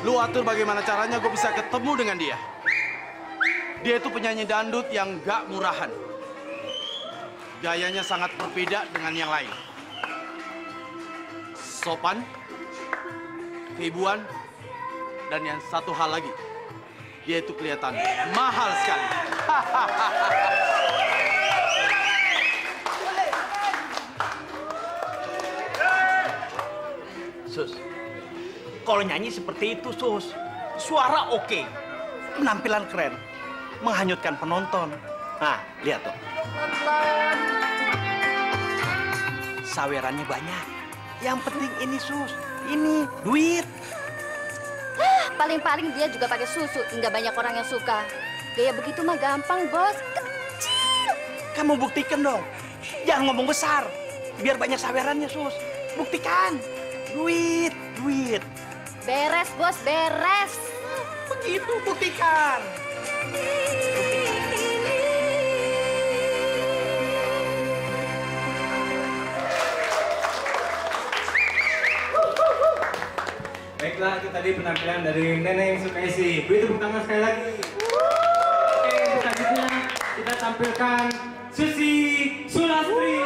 Lu atur bagaimana caranya gue bisa ketemu dengan dia. Dia itu penyanyi dangdut yang gak murahan. Gayanya sangat berbeda dengan yang lain. Sopan, keibuan, dan yang satu hal lagi, dia itu kelihatan mahal sekali. Sus, kalau nyanyi seperti itu, Sus, suara oke, penampilan keren, menghanyutkan penonton. Nah, lihat tuh. Sawerannya banyak. Yang penting ini, Sus, ini duit. Paling-paling dia juga pakai susu, hingga banyak orang yang suka. Gaya begitu mah gampang, bos. Kecil. Kamu buktikan dong. Jangan ngomong besar, biar banyak sawerannya, Sus. Buktikan. Duit, duit. Beres, bos, beres. Begitu, buktikan. Baiklah, itu tadi penampilan dari Neneng Sukaisi. Beri tepuk tangan sekali lagi. Oke, selanjutnya kita tampilkan Susi Sulastri.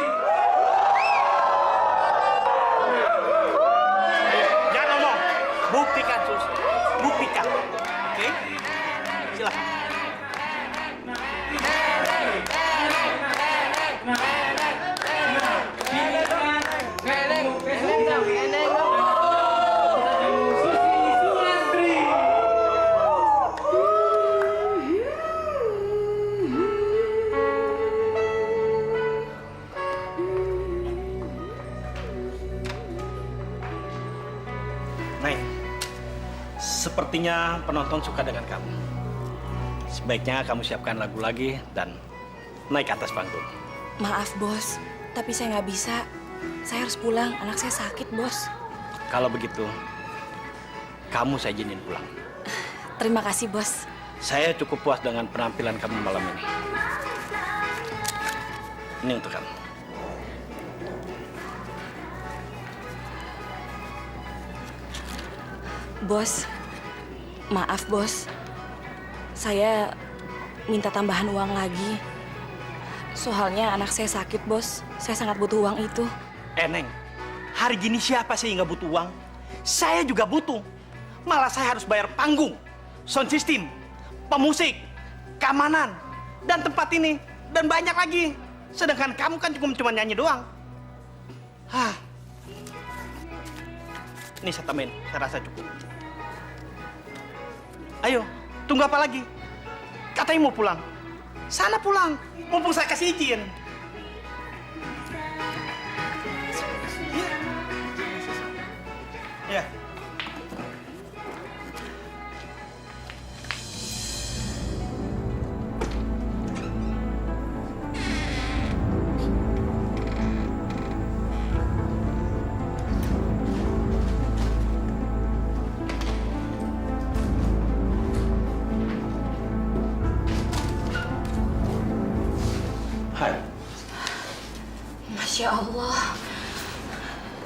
Jangan ngomong. Buktikan, Sus. Buktikan. Oke? Silakan. Neng, sepertinya penonton suka dengan kamu. Sebaiknya kamu siapkan lagu lagi dan naik ke atas panggung. Maaf, bos. Tapi saya nggak bisa. Saya harus pulang. Anak saya sakit, bos. Kalau begitu, kamu saya izinin pulang. Terima kasih, bos. Saya cukup puas dengan penampilan kamu malam ini. Ini untuk kamu. Bos, maaf, bos. Saya minta tambahan uang lagi. Soalnya anak saya sakit, bos. Saya sangat butuh uang itu. Neng, hari gini siapa sih yang nggak butuh uang? Saya juga butuh. Malah saya harus bayar panggung, sound system, pemusik, keamanan, dan tempat ini, dan banyak lagi. Sedangkan kamu kan cuma nyanyi doang. Hah. Ini saya tambahin, saya rasa cukup. Ayo, tunggu apa lagi? Katanya mau pulang. Sana pulang, mumpung saya kasih izin. Ya. Hai. Masya Allah.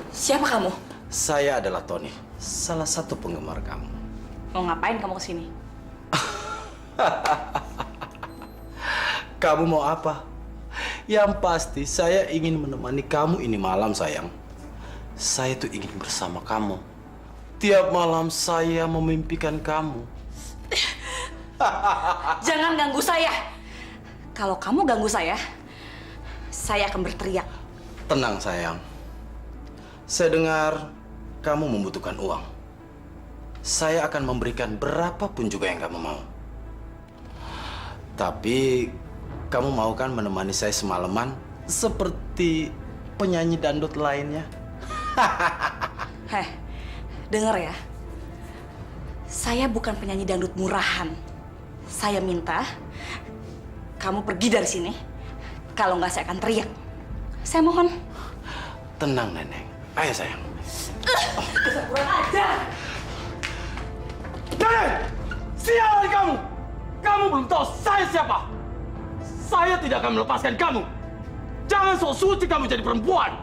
Siapa kamu? Saya adalah Tony, salah satu penggemar kamu. Mau ngapain kamu kesini? Kamu mau apa? Yang pasti saya ingin menemani kamu ini malam, sayang. Saya tuh ingin bersama kamu. Tiap malam saya memimpikan kamu. Jangan ganggu saya. Kalau kamu ganggu saya akan berteriak. Tenang, sayang. Saya dengar kamu membutuhkan uang. Saya akan memberikan berapapun juga yang kamu mau. Tapi kamu mau kan menemani saya semalaman seperti penyanyi dangdut lainnya? Heh, denger ya. Saya bukan penyanyi dangdut murahan. Saya minta kamu pergi dari sini. Kalau nggak, saya akan teriak. Saya mohon. Tenang, Neneng. Ayo, sayang. Kurang ajar. Neneng! Sialan kamu! Kamu belum tahu saya siapa. Saya tidak akan melepaskan kamu. Jangan sok suci kamu jadi perempuan.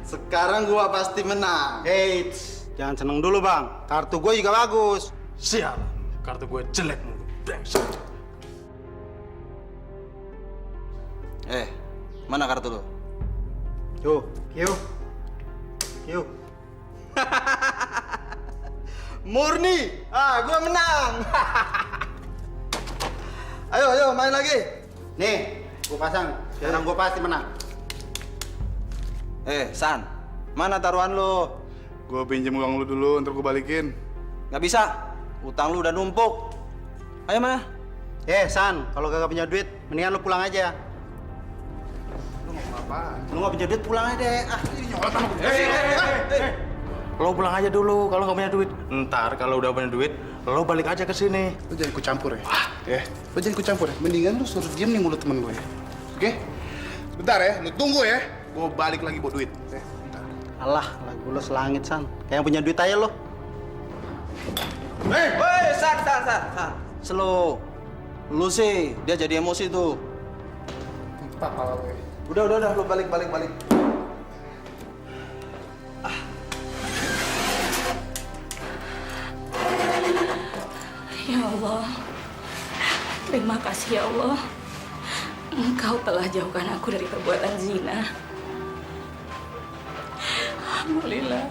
Sekarang gua pasti menang. Hei, jangan seneng dulu bang. Kartu gua juga bagus. Sial, kartu gue jelek mulu. Brengsek. Mana kartu lu? Yuk, yuk. Murni, gua menang. Ayo, main lagi. Nih, gua pasang. Sekarang gua pasti menang. San, mana taruhan lu? Gue pinjem uang lu dulu, ntar gue balikin. Nggak bisa, utang lu udah numpuk. Ayo mana? San, kalau kagak punya duit, mendingan lu pulang aja. Lu mau apa? Lu nggak punya duit, pulang aja deh. Ini nyolot sama gue. Lo pulang aja dulu kalau nggak punya duit. Ntar kalau udah punya duit, lo balik aja ke sini. Lu jangan ikut campur ya. Lu jangan ikut campur ya. Mendingan lu suruh diem nih mulut temen gue ya. Oke? Bentar ya, lu tunggu ya. Gue balik lagi buat duit. Bentar. Alah, lagu lu selangit, San. Kayak yang punya duit aja lo. Hei! San. Slow. Lu sih, dia jadi emosi tuh. Pak, pala lu ya. Udah, lu balik. Ya Allah, terima kasih ya Allah. Engkau telah jauhkan aku dari perbuatan zina. Alhamdulillah.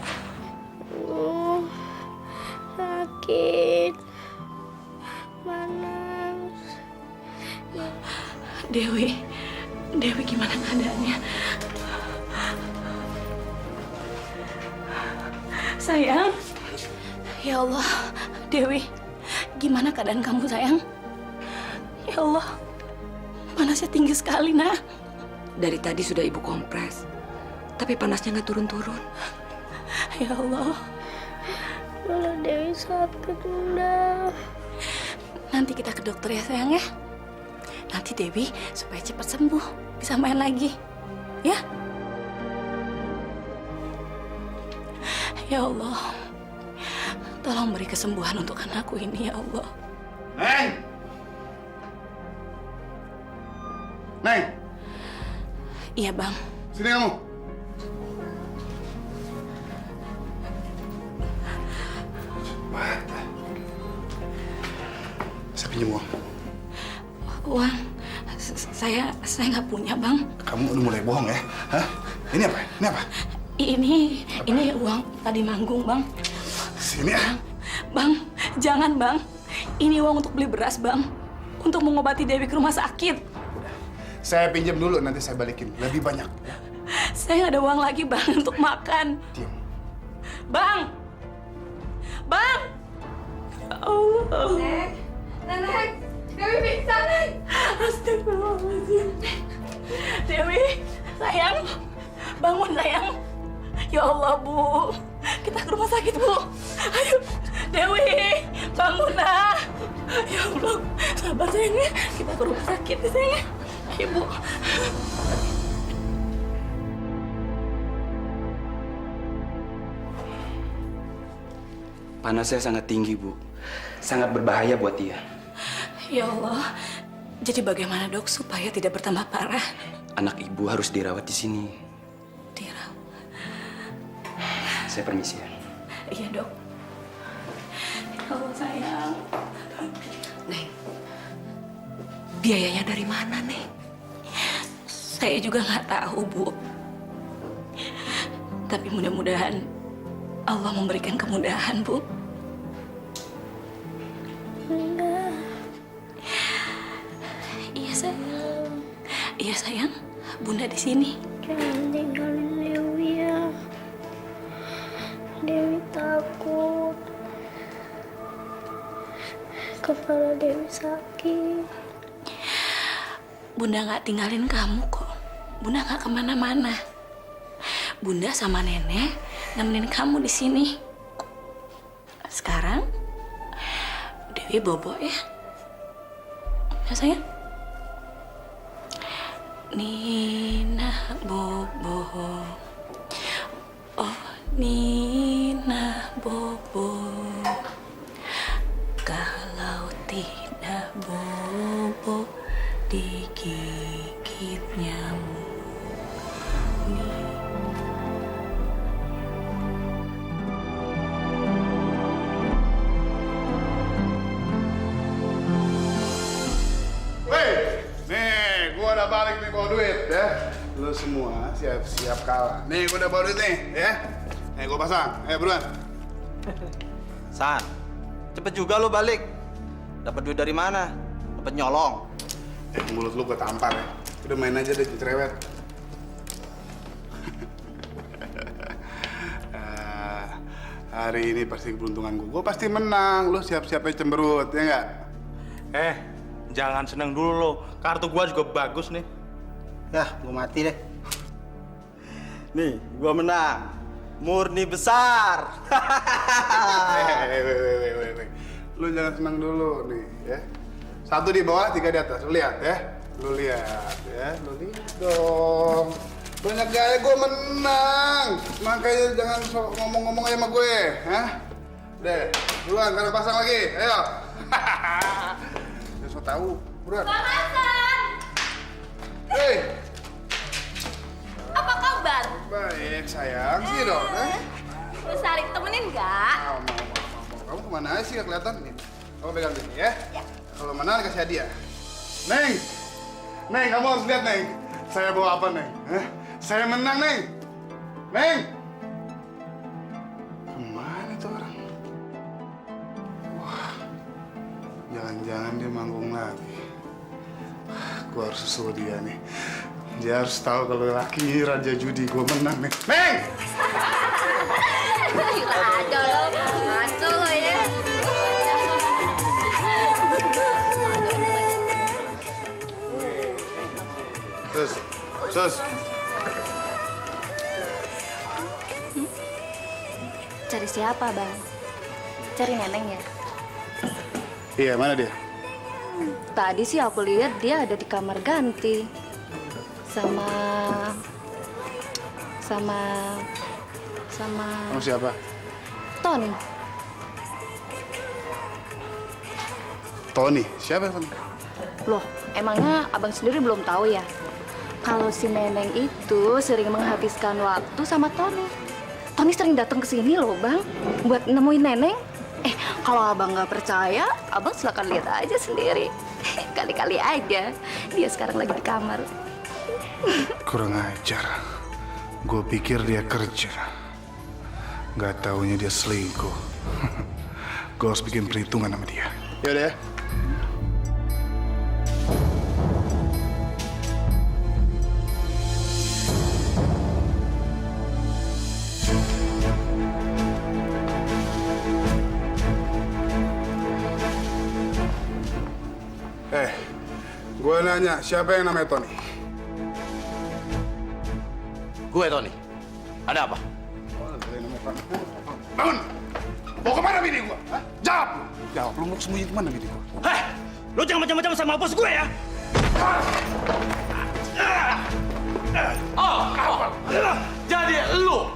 Sakit. Panas. Dewi gimana keadaannya? Sayang. Ya Allah, Dewi, gimana keadaan kamu sayang? Ya Allah, panasnya tinggi sekali, nak. Dari tadi sudah ibu kompres, tapi panasnya nggak turun-turun. Ya Allah. Kalau Dewi sakit, Bunda. Nanti kita ke dokter ya sayang ya. Nanti Dewi supaya cepat sembuh, bisa main lagi. Ya? Ya Allah. Tolong beri kesembuhan untuk anakku ini ya Allah. Neng! Iya bang. Sini kamu. Saya pinjam uang. Uang? Saya nggak punya bang. Kamu udah mulai bohong ya? Hah? Ini apa? Ini uang tadi manggung bang. Sini ya. Bang, jangan bang. Ini uang untuk beli beras bang. Untuk mengobati Dewi ke rumah sakit. Saya pinjam dulu, nanti saya balikin. Lebih banyak. Ya? Saya nggak ada uang lagi bang untuk makan. Diam. Bang! Bang! Ya Allah. Nenek, Dewi pingsan, Nek. Astagfirullahaladzim. Dewi, sayang. Bangun sayang. Ya Allah, Bu. Kita ke rumah sakit, Bu. Ayo, Dewi, bangun nah. Ya Allah, sabar sayangnya. Kita ke rumah sakit ya sayangnya. Ayo, Bu. Panasnya sangat tinggi, Bu. Sangat berbahaya buat dia. Ya Allah, jadi bagaimana dok supaya tidak bertambah parah? Anak ibu harus dirawat di sini. Dirawat. Saya permisi ya. Iya dok. Ya Allah sayang. Neng, biayanya dari mana, Neng? Saya juga nggak tahu, Bu. Tapi mudah-mudahan Allah memberikan kemudahan, Bu. Iya sayang. Iya sayang. Bunda di sini. Jangan tinggalin Dewi ya. Dewi takut. Kepala Dewi sakit. Bunda nggak tinggalin kamu kok. Bunda nggak kemana-mana. Bunda sama nenek nemenin kamu di sini. Sekarang Dewi bobo ya. Ya sayang. Nina bobo. Oh Nina bobo. Kalau tidak bobo digigit nyamuk. semua siap-siap kalah. Nih, gue udah bawa duit nih, ya. Nih, gue pasang. Ayo, buruan. San, cepet juga lo balik. Dapat duit dari mana? Dapat nyolong. Mulut lu gue tampar ya. Udah main aja deh, cerewet. Hari ini pasti keberuntungan gue. Gue pasti menang. Lu siap-siap aja cemberut, ya nggak? Jangan seneng dulu lo. Kartu gua juga bagus nih. Yah, gue mati deh. Nih, gue menang. Murni besar. Weh. Lu jangan senang dulu nih, ya. 1 di bawah, 3 di atas. Lu lihat ya. Lu lihat ya. Lu lihat dong. Banyak gaya gue menang. Makanya jangan ngomong-ngomong aja sama gue, hah? Deh, buruan, sekarang pasang lagi. Ayo. Jangan so tau, buruan. Bang Hasan! Hei. Apa kabar? Baik, sayang. Sini dong, Lu Sari temenin nggak? Mau. Kamu kemana aja sih, nggak kelihatan? Nih, kamu pegang sini, ya? Ya. Kalau menang, dikasih hadiah. Neng! Neng, kamu harus lihat, Neng. Saya bawa apa, Neng? Saya menang, Neng! Neng! Kemana tuh orang? Wah, jangan-jangan dia manggung lagi. Gue harus susul dia nih. Dia harus tahu kalau laki raja judi gue menang, nih. Neng! Ada lo, masuk lo ya. Sus. Cari siapa, Bang? Cari Neneng ya? Iya, mana dia? Tadi sih aku lihat dia ada di kamar ganti. Sama Kamu siapa? Tony. Tony. Siapa Tony? Loh, emangnya abang sendiri belum tahu ya? Kalau si Neneng itu sering menghabiskan waktu sama Tony. Tony sering datang ke sini loh, Bang, buat nemuin Neneng. Kalau abang nggak percaya, abang silakan lihat aja sendiri. Kali-kali aja, dia sekarang lagi di kamar. Kurang ajar. Gue pikir dia kerja. Gak taunya dia selingkuh. Gue harus bikin perhitungan sama dia. Yaudah ya. Gue nanya, siapa yang namanya Tony? Gue, Tony. Ada apa? Bangun! Mau kemana bini gue? Jawab! Jawab, lu mau sembunyi kemana bini gue? Lo jangan macam-macam sama bos gue ya. Jadi lu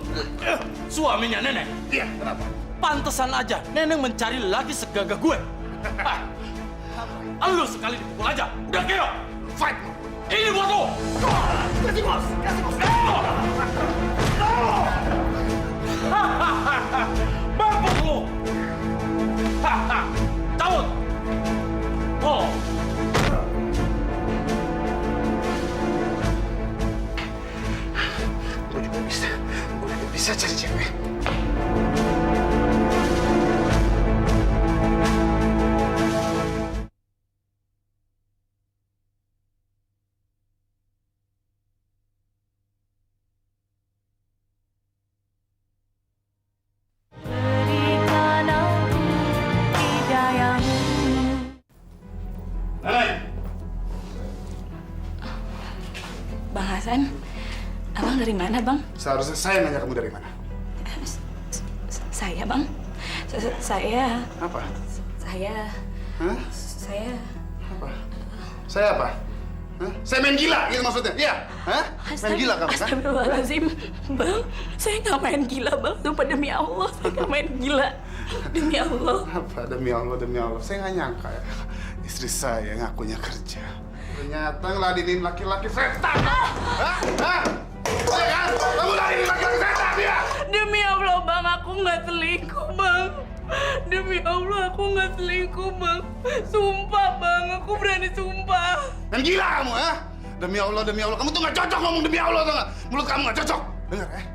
suaminya Neneng? Iya, kenapa? Pantesan aja Neneng mencari laki segagah gue. Lu sekali dipukul aja, udah kira. Fight! Ini buat lu! Kasih bos! Mampus lu! Cabut! Oh! Gue juga bisa cari cewek. Bang Hasan, abang dari mana, Bang? Seharusnya saya nanya kamu dari mana. Saya, Bang. Saya. Apa? Saya. Hah? Saya. Apa? Saya apa? Hah? Saya main gila, gitu maksudnya? Iya? Hah? Main gila kamu, kan? Astagfirullahaladzim, Bang. Saya nggak main gila, Bang. Sumpah demi Allah, saya nggak main gila. Demi Allah. Apa? Demi Allah, demi Allah. Saya nggak nyangka ya. Istri saya ngakunya kerja. Ternyata ngeladenin laki-laki setan. Hah? Hah? Iya kan? Kamu ngeladenin laki-laki setan, ya? Demi Allah, Bang. Aku nggak selingkuh, Bang. Demi Allah, aku nggak selingkuh, Bang. Sumpah, Bang. Aku berani sumpah. Main gila kamu, ha? Demi Allah, kamu tuh nggak cocok ngomong demi Allah, tau nggak? Mulut kamu nggak cocok. Dengar ya.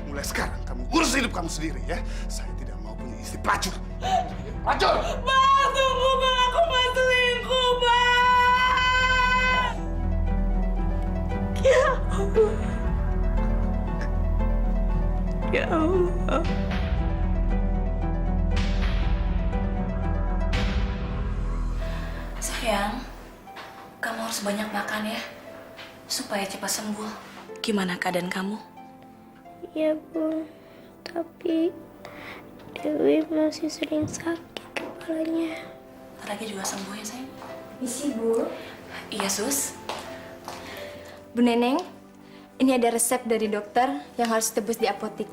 Mulai sekarang kamu urus hidup kamu sendiri ya. Saya tidak mau punya istri pelacur. Pelacur! Bang, tunggu bang, aku nggak selingkuh bang. Ya Allah. Ya Allah. Sayang, kamu harus banyak makan ya, supaya cepat sembuh. Gimana keadaan kamu? Iya, Bu. Tapi Dewi masih sering sakit kepalanya. Ntar lagi juga sembuh ya, sayang. Misi, Bu. Iya, Sus. Bu Neneng, ini ada resep dari dokter yang harus tebus di apotik.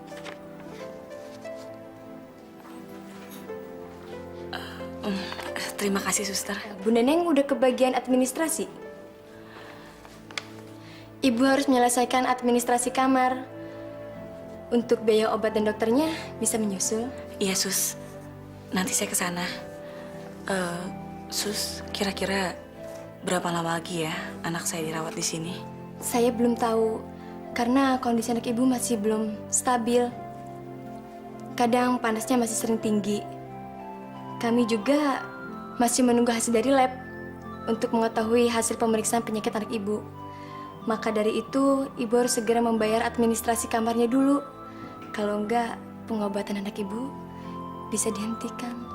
Terima kasih, Suster. Bu Neneng udah ke bagian administrasi. Ibu harus menyelesaikan administrasi kamar. Untuk biaya obat dan dokternya bisa menyusul. Iya, Sus. Nanti saya ke sana. Sus, kira-kira berapa lama lagi ya anak saya dirawat di sini? Saya belum tahu, karena kondisi anak ibu masih belum stabil. Kadang panasnya masih sering tinggi. Kami juga masih menunggu hasil dari lab untuk mengetahui hasil pemeriksaan penyakit anak ibu. Maka dari itu, ibu harus segera membayar administrasi kamarnya dulu. Kalau enggak, pengobatan anak ibu bisa dihentikan.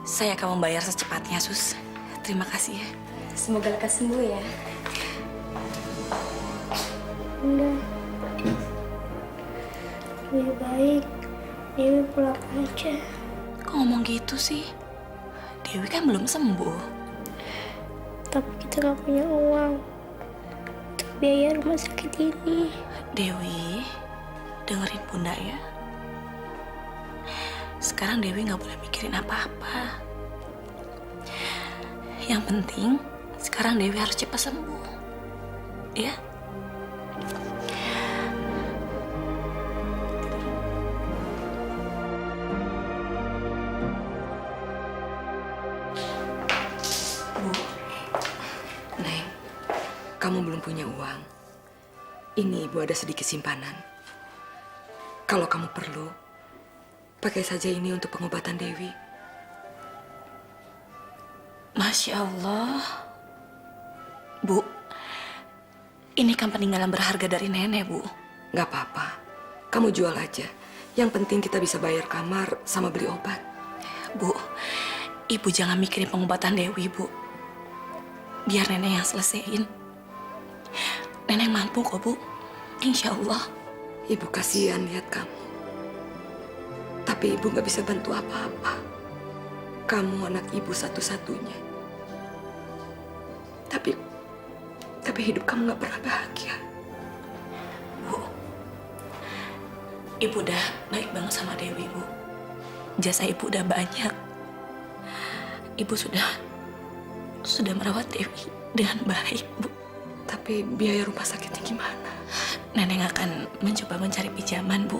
Saya akan membayar secepatnya, Sus. Terima kasih ya. Semoga lekas sembuh ya. Bunda, lebih baik Dewi pulang aja. Kok ngomong gitu sih? Dewi kan belum sembuh. Tapi kita nggak punya uang untuk biaya rumah sakit ini. Dewi, dengerin Bunda ya. Sekarang Dewi nggak boleh mikirin apa-apa. Yang penting, sekarang Dewi harus cepat sembuh. Ya? Neng, kamu belum punya uang. Ini ibu ada sedikit simpanan. Kalau kamu perlu, pakai saja ini untuk pengobatan Dewi. Masya Allah. Bu, ini kan peninggalan berharga dari nenek, Bu. Gak apa-apa, kamu jual aja. Yang penting kita bisa bayar kamar sama beli obat. Bu, Ibu jangan mikirin pengobatan Dewi, Bu. Biar nenek yang selesaiin. Nenek mampu kok, Bu. Insya Allah. Ibu kasihan lihat kamu. Tapi ibu gak bisa bantu apa-apa. Kamu anak ibu satu-satunya. Tapi hidup kamu gak pernah bahagia. Bu, Ibu udah baik banget sama Dewi, Bu. Jasa Ibu udah banyak. Ibu sudah merawat Dewi dengan baik, Bu. Tapi biaya rumah sakitnya gimana? Nenek akan mencoba mencari pinjaman, Bu,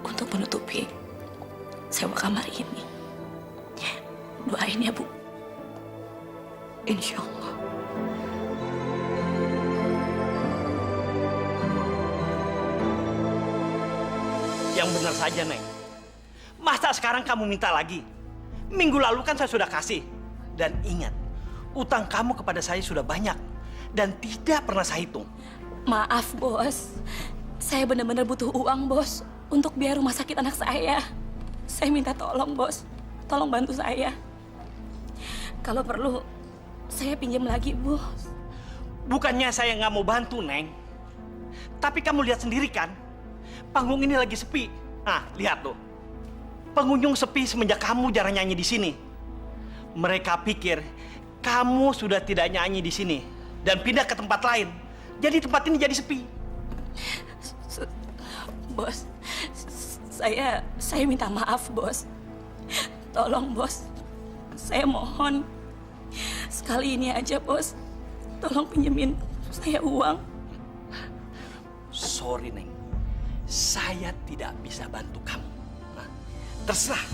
untuk menutupi sewa kamar ini. Doain ya, Bu. Insya Allah. Yang benar saja, Neng. Masa sekarang kamu minta lagi? Minggu lalu kan saya sudah kasih. Dan ingat, utang kamu kepada saya sudah banyak. Dan tidak pernah saya hitung. Maaf, Bos. Saya benar-benar butuh uang, Bos, untuk biaya rumah sakit anak saya. Saya minta tolong, Bos. Tolong bantu saya. Kalau perlu, saya pinjam lagi, Bos. Bukannya saya nggak mau bantu, Neng. Tapi kamu lihat sendiri kan, panggung ini lagi sepi. Nah, lihat tuh. Pengunjung sepi semenjak kamu jarang nyanyi di sini. Mereka pikir kamu sudah tidak nyanyi di sini dan pindah ke tempat lain. Jadi tempat ini jadi sepi. Bos, saya minta maaf, Bos. Tolong, Bos. Saya mohon. Sekali ini aja, Bos. Tolong pinjemin saya uang. Sorry, Neng. Saya tidak bisa bantu kamu. Nah, terserah.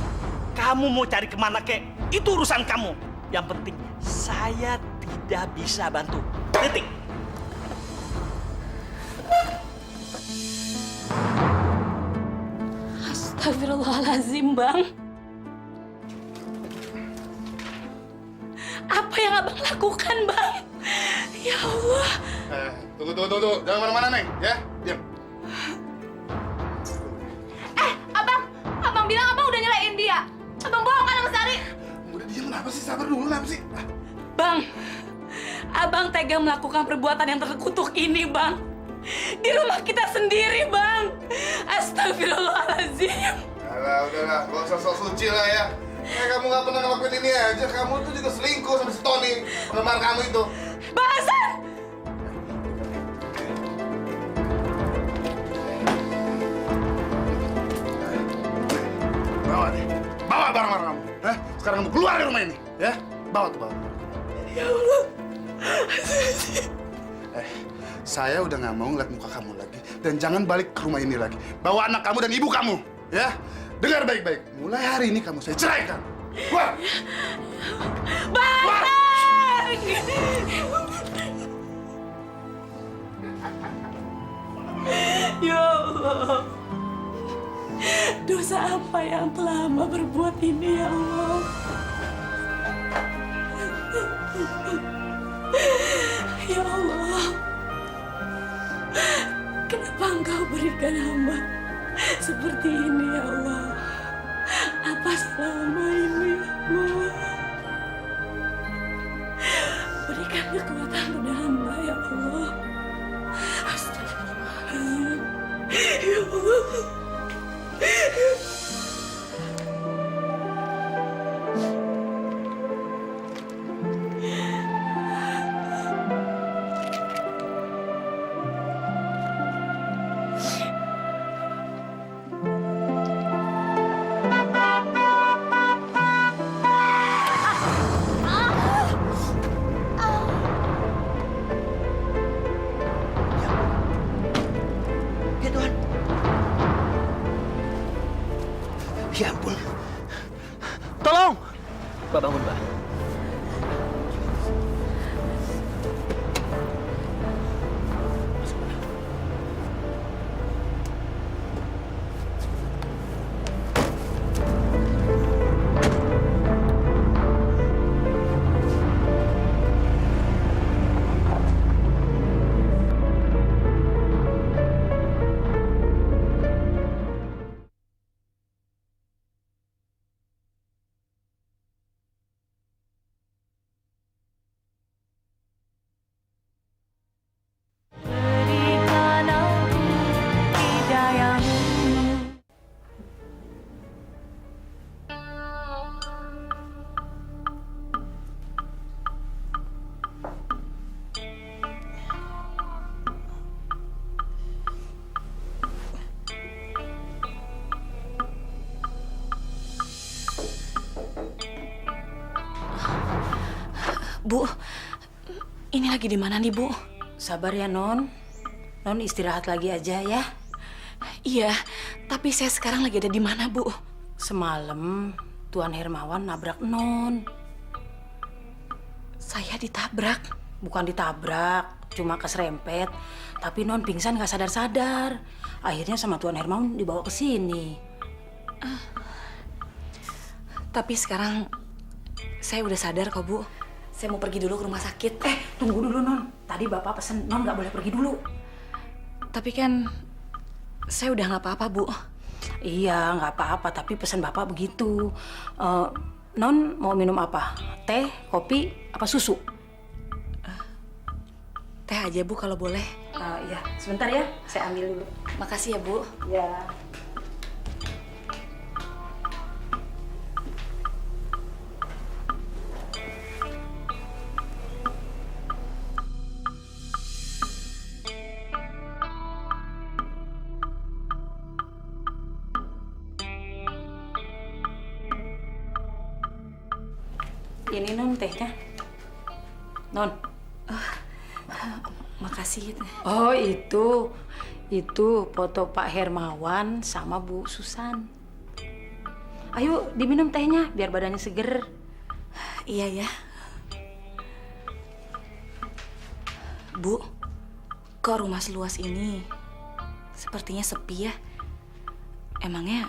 Kamu mau cari kemana, kek? Itu urusan kamu. Yang penting, saya tidak tidak bisa bantu. Detik. Astagfirullahaladzim, Bang. Apa yang Abang lakukan, Bang? Ya Allah. Tunggu. Jangan mana-mana, Neng. Ya, diam. Abang bilang abang udah nyalain dia. Abang bohong kan sama Sari? Udah diam, kenapa sih? Sabar dulu, kenapa sih? Bang, Abang tega melakukan perbuatan yang terkutuk ini, Bang. Di rumah kita sendiri, Bang. Astagfirullahaladzim. Udahlah. Gak usah sok suci lah ya. Kamu gak pernah ngelakuin ini aja. Kamu tuh juga selingkuh sama si Tony. Penggemar kamu itu. Bang Hasan! Bawa nih. Bawa barang-barang kamu. Sekarang kamu keluar dari rumah ini. Ya, bawa. Ya Allah. Saya udah nggak mau ngeliat muka kamu lagi. Dan jangan balik ke rumah ini lagi. Bawa anak kamu dan ibu kamu. Ya, dengar baik-baik. Mulai hari ini kamu saya ceraikan. Keluar! Bang! Ya Allah. Dosa apa yang telah Hamba berbuat ini, ya Allah? Ya Allah. Kenapa Engkau berikan Hamba seperti ini, ya Allah? Apa selama ini, ya Allah? Berikan kekuatan pada Hamba, ya Allah. Astagfirullahaladzim. Ya Allah. Ya ampun. Tolong! Mbak bangun, Mbak. Bu, ini lagi di mana nih, Bu? Sabar ya, Non. Non istirahat lagi aja ya. Iya, tapi saya sekarang lagi ada di mana, Bu? Semalam Tuan Hermawan nabrak Non. Saya ditabrak. Bukan ditabrak, cuma keserempet. Tapi Non pingsan gak sadar-sadar. Akhirnya sama Tuan Hermawan dibawa ke sini. Tapi sekarang saya udah sadar kok, Bu. Saya mau pergi dulu ke rumah sakit. Tunggu dulu, Non. Tadi Bapak pesen Non gak boleh pergi dulu. Tapi kan saya udah nggak apa-apa, Bu. Iya, nggak apa-apa. Tapi pesan Bapak begitu. Non mau minum apa? Teh, kopi, apa susu? Teh aja, Bu, kalau boleh. Iya, sebentar ya. Saya ambil dulu. Makasih ya, Bu. Ya. Ini Non tehnya. Non. Makasih. Oh itu foto Pak Hermawan sama Bu Susan. Ayo diminum tehnya biar badannya seger. Iya ya. Bu, kok rumah seluas ini sepertinya sepi ya? Emangnya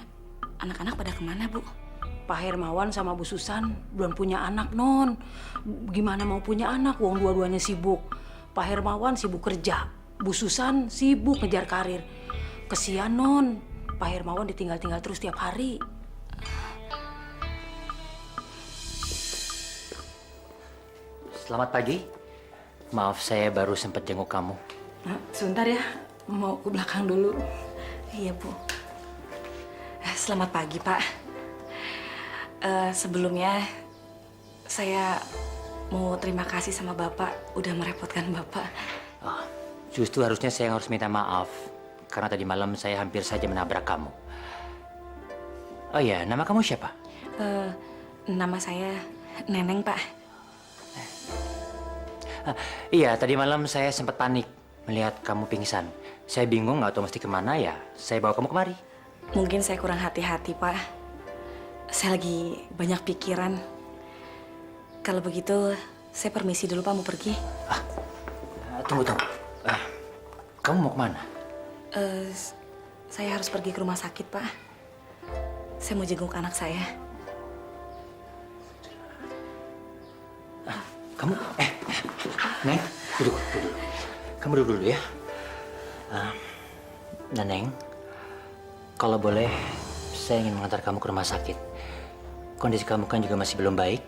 anak-anak pada kemana, Bu? Pak Hermawan sama Bu Susan belum punya anak, Non. Gimana mau punya anak, wong dua-duanya sibuk. Pak Hermawan sibuk kerja, Bu Susan sibuk ngejar karir. Kesian, Non. Pak Hermawan ditinggal-tinggal terus tiap hari. Selamat pagi. Maaf saya baru sempat jenguk kamu. Nah, sebentar ya, mau ke belakang dulu. Iya, Bu. Selamat pagi, Pak. Sebelumnya, saya mau terima kasih sama Bapak udah merepotkan Bapak. Oh, justru harusnya saya yang harus minta maaf. Karena tadi malam saya hampir saja menabrak kamu. Oh iya, nama kamu siapa? Nama saya Neneng, Pak. Iya, tadi malam saya sempat panik melihat kamu pingsan. Saya bingung nggak tahu mesti kemana ya. Saya bawa kamu kemari. Mungkin saya kurang hati-hati, Pak. Saya lagi banyak pikiran. Kalau begitu, saya permisi dulu, Pak, mau pergi. Tunggu. Kamu mau kemana? Saya harus pergi ke rumah sakit, Pak. Saya mau jenguk anak saya. Kamu, Neng, duduk. Kamu duduk dulu ya. Neng, kalau boleh, saya ingin mengantar kamu ke rumah sakit. Kondisi kamu kan juga masih belum baik.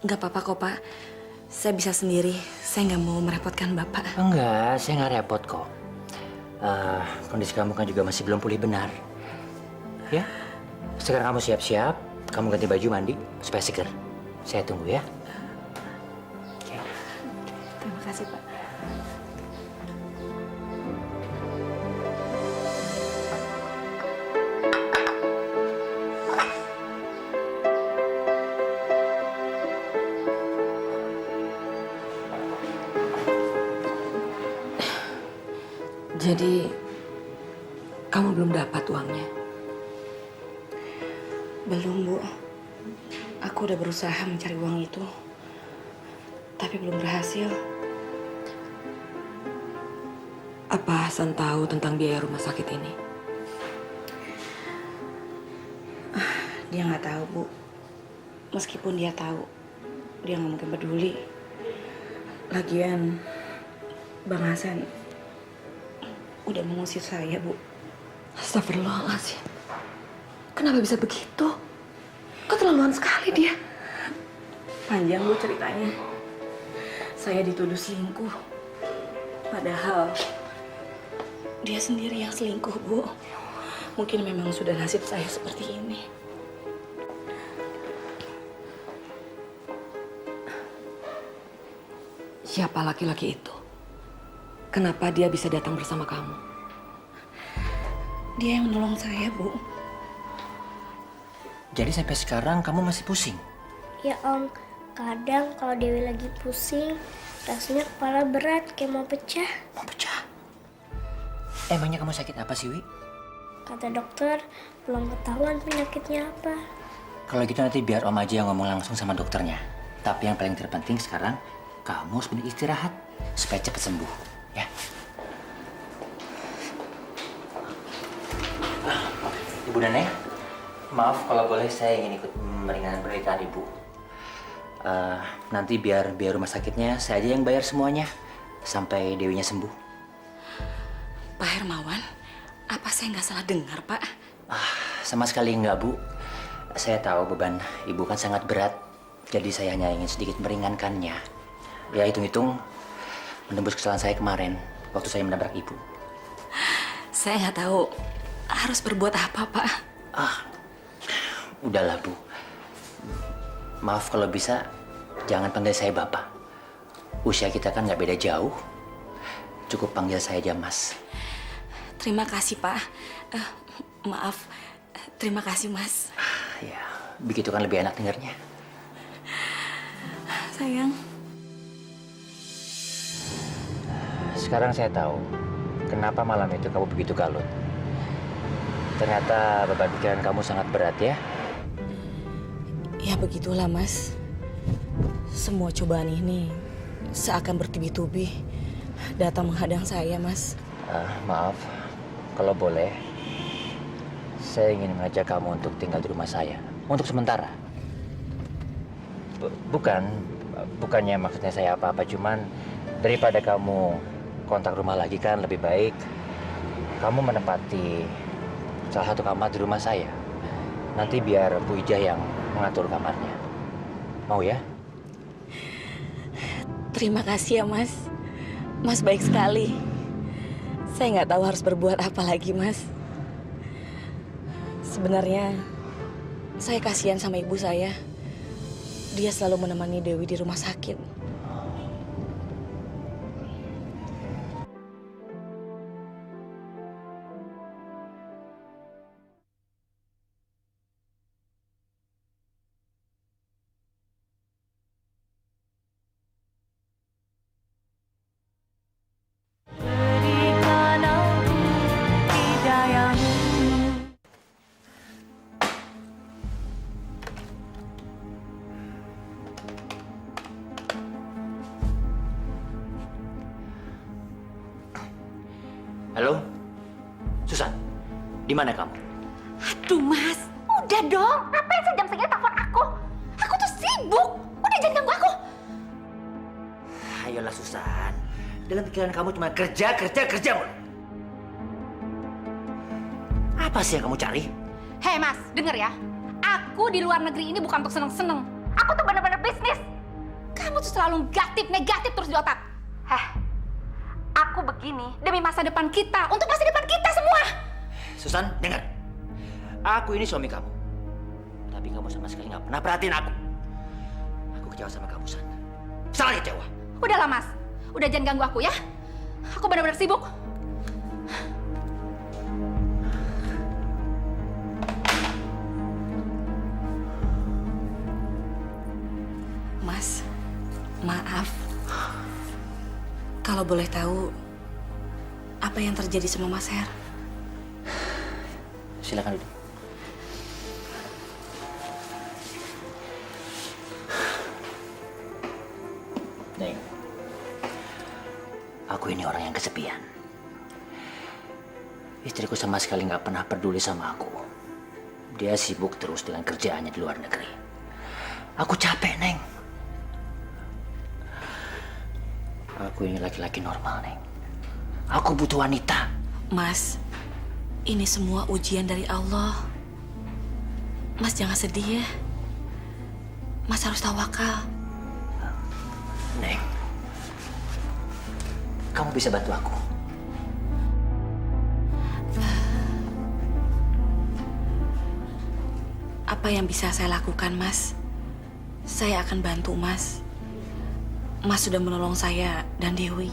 Nggak apa-apa kok, Pak. Saya bisa sendiri. Saya nggak mau merepotkan Bapak. Enggak, saya nggak repot kok. Kondisi kamu kan juga masih belum pulih benar. Ya, sekarang kamu siap-siap. Kamu ganti baju, mandi, supaya seger. Saya tunggu ya. Terima kasih, Pak. Jadi, kamu belum dapat uangnya? Belum, Bu. Aku udah berusaha mencari uang itu, tapi belum berhasil. Apa Hasan tahu tentang biaya rumah sakit ini? Dia nggak tahu, Bu. Meskipun dia tahu, dia nggak mungkin peduli. Lagian, Bang Hasan udah mengusir saya, Bu. Astagfirullahaladzim. Kenapa bisa begitu? Keterlaluan sekali dia. Panjang, Bu, ceritanya. Saya dituduh selingkuh. Padahal dia sendiri yang selingkuh, Bu. Mungkin memang sudah nasib saya seperti ini. Siapa laki-laki itu? Kenapa dia bisa datang bersama kamu? Dia yang menolong saya, Bu. Jadi sampai sekarang kamu masih pusing? Ya Om, kadang kalau Dewi lagi pusing, rasanya kepala berat kayak mau pecah. Mau pecah? Emangnya kamu sakit apa sih, Wi? Kata dokter, belum ketahuan penyakitnya apa. Kalau gitu nanti biar Om aja yang ngomong langsung sama dokternya. Tapi yang paling terpenting sekarang, kamu harus banyak istirahat supaya cepat sembuh, ya. Ibu dan Neng, maaf kalau boleh saya ingin ikut meringankan penderitaan Ibu. Nanti biar rumah sakitnya saya aja yang bayar semuanya sampai Dewinya sembuh. Pak Hermawan, apa saya nggak salah dengar, Pak? Sama sekali enggak, Bu. Saya tahu beban Ibu kan sangat berat, jadi saya hanya ingin sedikit meringankannya. Ya, hitung-hitung menembus kesalahan saya kemarin waktu saya menabrak Ibu. Saya nggak tahu harus berbuat apa, Pak. Udahlah, Bu. Maaf kalau bisa, jangan panggil saya Bapak. Usia kita kan nggak beda jauh. Cukup panggil saya aja Mas. Terima kasih, Pak. Maaf, terima kasih, Mas. Ya, begitu kan lebih enak dengarnya. Sayang. Sekarang saya tahu kenapa malam itu kamu begitu kalut. Ternyata beban pikiran kamu sangat berat ya. Ya begitulah, Mas. Semua cobaan ini seakan bertubi-tubi datang menghadang saya, Mas. Maaf, kalau boleh, saya ingin mengajak kamu untuk tinggal di rumah saya untuk sementara. Bukannya maksudnya saya apa-apa, cuman daripada kamu kontrak rumah lagi kan lebih baik kamu menempati salah satu kamar di rumah saya. Nanti biar Bu Ijah yang mengatur kamarnya. Mau ya? Terima kasih ya, Mas. Mas baik sekali. Saya nggak tahu harus berbuat apa lagi, Mas. Sebenarnya saya kasihan sama ibu saya. Dia selalu menemani Dewi di rumah sakit. Halo? Susan, di mana kamu? Aduh Mas, udah dong. Ngapain sejam segini telepon aku? Aku tuh sibuk. Udah jangan ganggu aku. Ayolah Susan, dalam pikiran kamu cuma kerja mulu. Apa sih yang kamu cari? Hei Mas, denger ya. Aku di luar negeri ini bukan untuk seneng-seneng. Aku tuh bener-bener bisnis. Kamu tuh selalu negatif terus di otak. Aku begini demi masa depan kita, untuk masa depan kita semua. Susan, dengar. Aku ini suami kamu. Tapi kamu sama sekali nggak pernah perhatiin aku. Aku kecewa sama kamu, San. Sangat kecewa. Udahlah Mas, udah jangan ganggu aku ya. Aku benar-benar sibuk. Mas, maaf. Kalau boleh tahu, apa yang terjadi sama Mas Her? Silakan duduk. Neng, aku ini orang yang kesepian. Istriku sama sekali nggak pernah peduli sama aku. Dia sibuk terus dengan kerjaannya di luar negeri. Aku capek, Neng. Aku ini laki-laki normal, Neng. Aku butuh wanita. Mas, ini semua ujian dari Allah. Mas jangan sedih ya. Mas harus tawakal. Neng, kamu bisa bantu aku. Apa yang bisa saya lakukan, Mas? Saya akan bantu, Mas. Mas sudah menolong saya dan Dewi.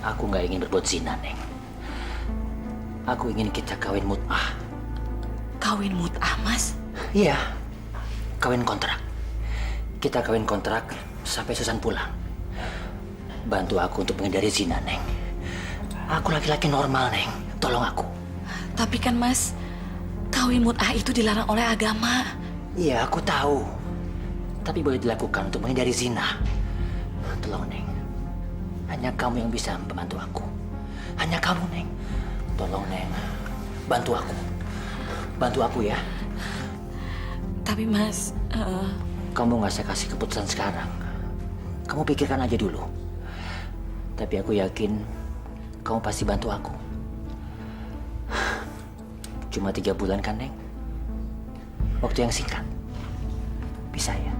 Aku nggak ingin berbuat zina, Neng. Aku ingin kita kawin mut'ah. Kawin mut'ah, Mas? Iya, kawin kontrak. Kita kawin kontrak sampai Susan pulang. Bantu aku untuk menghindari zina, Neng. Aku laki-laki normal, Neng. Tolong aku. Tapi kan, Mas, kawin mut'ah itu dilarang oleh agama. Iya, aku tahu. Tapi boleh dilakukan untuk menghindari zina. Tolong, Neng. Hanya kamu yang bisa membantu aku. Hanya kamu, Neng. Tolong, Neng. Bantu aku. Bantu aku ya. Tapi, Mas... Kamu nggak saya kasih keputusan sekarang. Kamu pikirkan aja dulu. Tapi aku yakin kamu pasti bantu aku. Cuma 3 bulan kan, Neng? Waktu yang singkat. Bisa ya?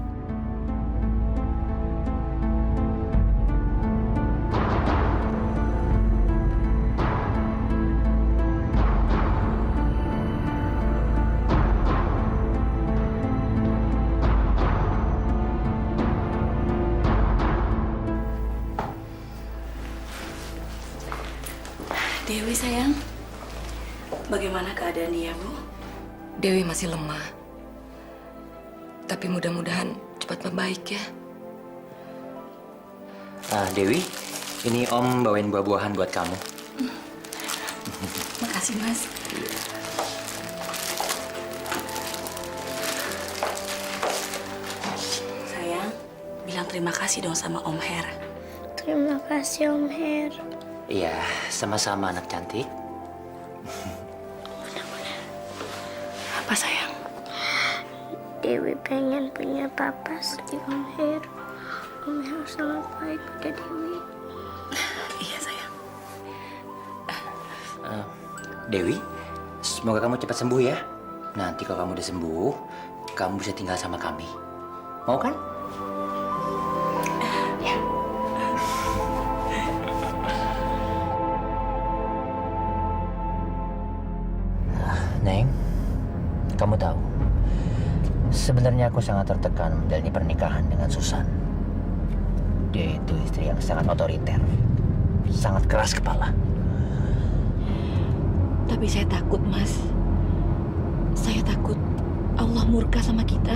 Dewi, sayang. Bagaimana keadaan dia, Bu? Dewi masih lemah. Tapi mudah-mudahan cepat membaik ya. Dewi, ini Om bawain buah-buahan buat kamu. Makasih, Mas. Sayang, bilang terima kasih dong sama Om Her. Terima kasih Om Her. Iya, sama-sama anak cantik. Apa sayang? Dewi pengen punya papa seperti Om Her. Om Her sangat baik pada Dewi. Iya sayang. Dewi, semoga kamu cepat sembuh ya. Nanti kalau kamu udah sembuh, kamu bisa tinggal sama kami. Mau kan? Ya. Neng, kamu tahu, sebenarnya aku sangat tertekan menjalani pernikahan dengan Susan. Dia itu istri yang sangat otoriter, sangat keras kepala. Tapi saya takut, Mas. Saya takut Allah murka sama kita.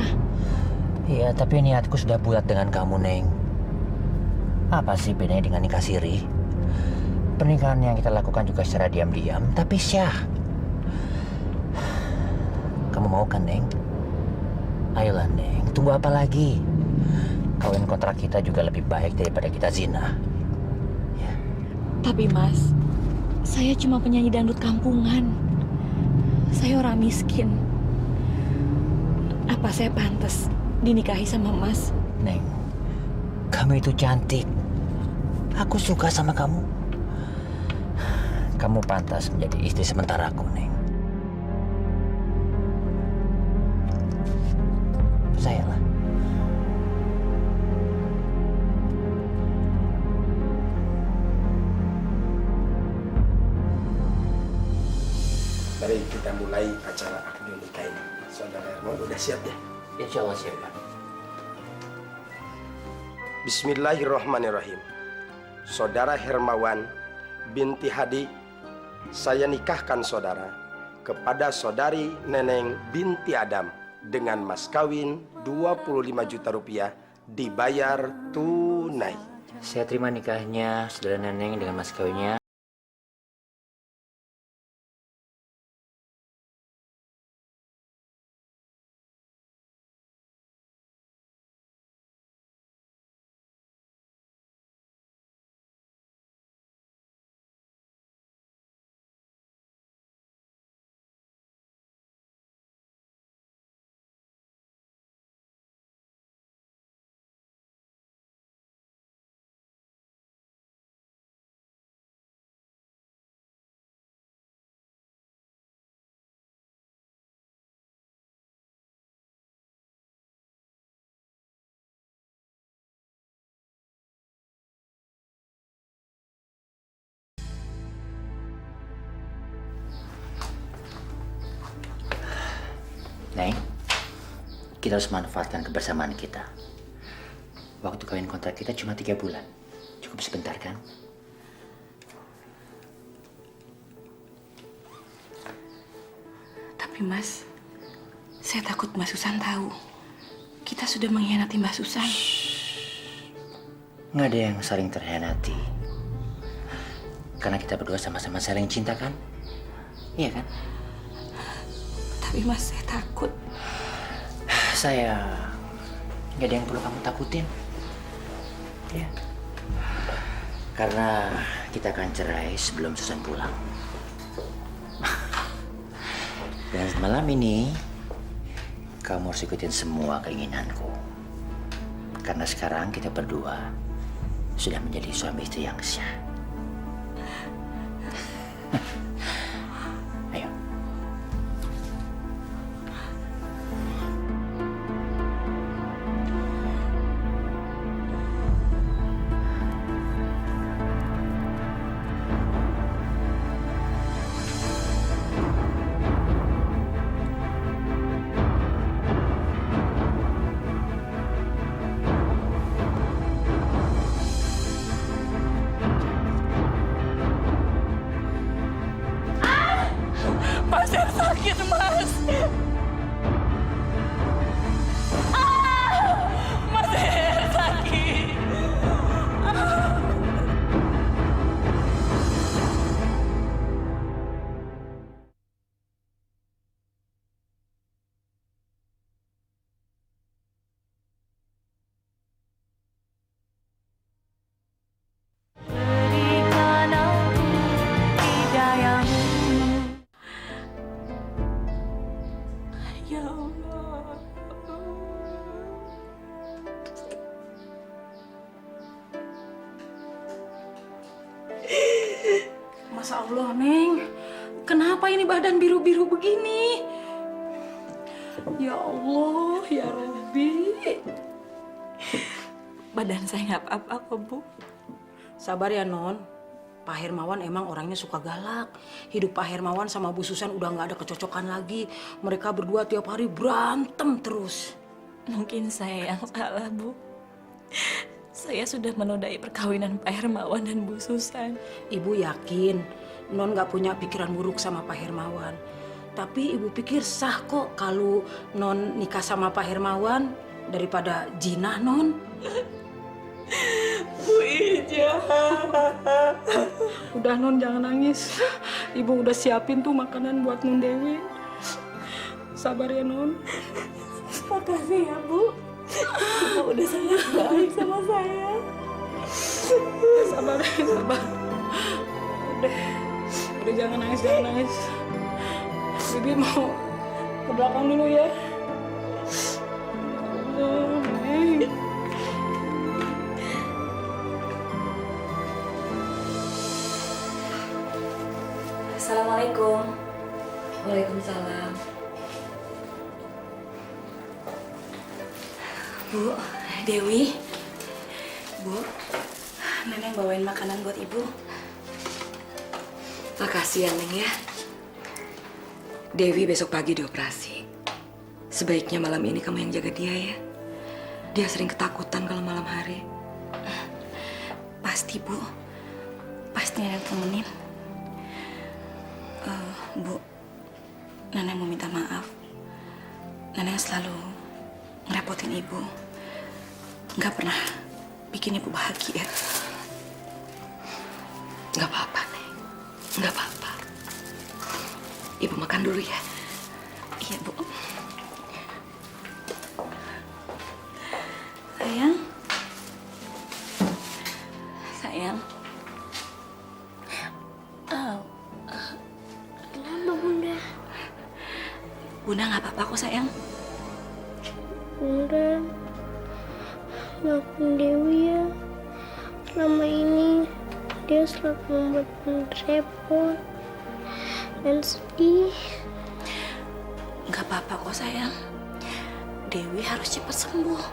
Iya, tapi niatku sudah bulat dengan kamu, Neng. Apa sih bedanya dengan nikah siri? Pernikahan yang kita lakukan juga secara diam-diam, tapi syah. Kamu mau kan, Neng? Ayolah, Neng. Tunggu apa lagi? Kawin kontrak kita juga lebih baik daripada kita zina. Tapi, Mas, saya cuma penyanyi dangdut kampungan. Saya orang miskin. Apa saya pantas dinikahi sama Mas? Neng, kamu itu cantik. Aku suka sama kamu. Kamu pantas menjadi istri sementaraku, Neng. Percayalah. Mari kita mulai acara akad nikah ini. Saudara Hermawan udah siap ya? Insya Allah siap, Pak. Bismillahirrahmanirrahim. Saudara Hermawan binti Hadi, saya nikahkan saudara kepada saudari Neneng binti Adam dengan mas kawin 25 juta rupiah dibayar tunai. Saya terima nikahnya saudara Neneng dengan mas kawinnya. Neng, kita harus manfaatkan kebersamaan kita. Waktu kawin kontrak kita cuma 3 bulan. Cukup sebentar kan? Tapi Mas, saya takut Mbak Susan tahu. Kita sudah mengkhianati Mbak Susan. Nggak ada yang saling terhianati. Karena kita berdua sama-sama saling cinta kan? Iya kan? Tapi Mas, saya takut. Saya nggak ada yang perlu kamu takutin. Ya. Karena kita akan cerai sebelum Susan pulang. Dan malam ini kamu harus ikutin semua keinginanku. Karena sekarang kita berdua sudah menjadi suami istri yang syah. Ayo. Masya Allah, Neng. Kenapa ini badan biru-biru begini? Ya Allah, ya Rabbi. Badan saya nggak apa-apa kok, Bu. Sabar ya, Non. Pak Hermawan emang orangnya suka galak. Hidup Pak Hermawan sama Bu Susan udah nggak ada kecocokan lagi. Mereka berdua tiap hari berantem terus. Mungkin saya yang salah, Bu. Saya sudah menodai perkawinan Pak Hermawan dan Bu Susan. Ibu yakin Non nggak punya pikiran buruk sama Pak Hermawan. Tapi ibu pikir sah kok kalau Non nikah sama Pak Hermawan daripada jinah, Non. Bu Ija. Udah, Non, jangan nangis. Ibu udah siapin tuh makanan buat Non Dewi. Sabar ya, Non. Makasih ya, Bu. Ibu udah sangat baik sama saya. Sabar, sabar. Udah jangan nangis, jangan nangis. Bibi mau ke belakang dulu ya. Oh, Neng. Assalamualaikum. Waalaikumsalam. Bu, Dewi. Bu, Neneng bawain makanan buat Ibu. Makasih ya, Neng ya. Dewi besok pagi dioperasi. Sebaiknya malam ini kamu yang jaga dia ya. Dia sering ketakutan kalau malam hari. Pasti, Bu. Pasti Neneng temenin. Bu, Neneng mau minta maaf. Neneng selalu ngerepotin Ibu. Nggak pernah bikin Ibu bahagia. Nggak apa-apa, Neng. Nggak apa-apa. Ibu makan dulu ya. Iya, Bu. Sayang. Sayang. Kenapa, Bunda? Bunda nggak apa-apa kok, sayang. Bunda, maafin Dewi ya. Selama ini dia selalu membuat Bunda repot dan sedih. Nggak apa-apa kok, sayang. Dewi harus cepat sembuh.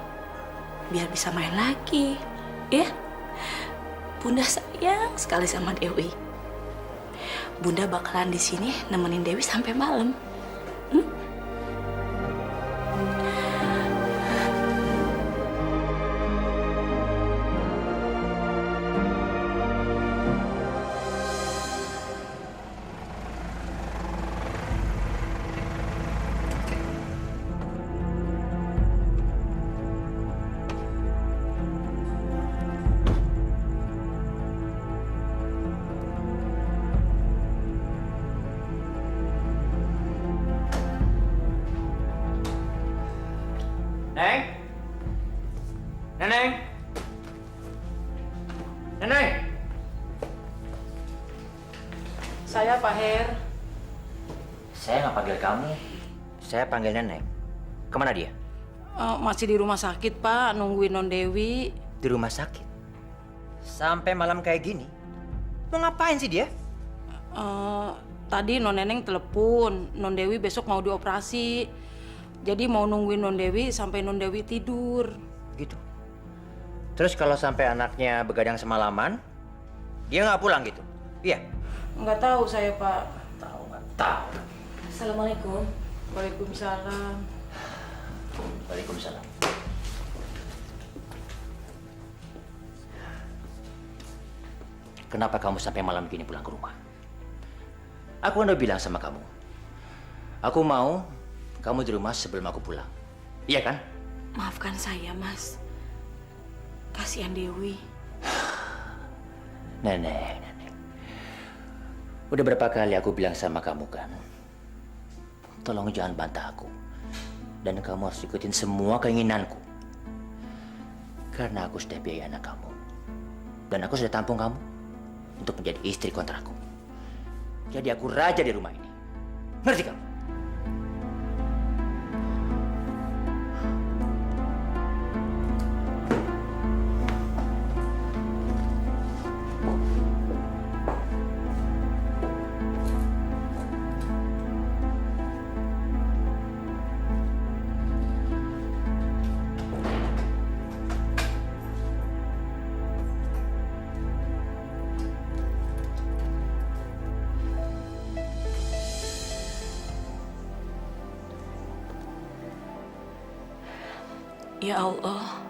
Biar bisa main lagi. Ya? Bunda sayang sekali sama Dewi. Bunda bakalan di sini nemenin Dewi sampai malam. Neng? Neneng? Neneng? Saya Pak Her. Saya nggak panggil kamu. Saya panggil Neneng. Kemana dia? Masih di rumah sakit, Pak. Nungguin Non Dewi. Di rumah sakit? Sampai malam kayak gini? Mau ngapain sih dia? Tadi Non Neneng telepon. Non Dewi besok mau dioperasi. Jadi mau nungguin Non Dewi sampai Non Dewi tidur. Gitu. Terus kalau sampai anaknya begadang semalaman, dia nggak pulang gitu? Iya? Nggak tahu saya, Pak. Nggak tahu. Assalamualaikum. Waalaikumsalam. Waalaikumsalam. Kenapa kamu sampai malam gini pulang ke rumah? Aku udah bilang sama kamu. Aku mau kamu di rumah sebelum aku pulang. Iya kan? Maafkan saya, Mas. Kasihan Dewi. Nenek. Udah berapa kali aku bilang sama kamu kan? Tolong jangan bantah aku. Dan kamu harus ikutin semua keinginanku. Karena aku sudah biaya anak kamu. Dan aku sudah tampung kamu untuk menjadi istri kontrakku. Jadi aku raja di rumah ini. Ngerti kamu? Ya Allah,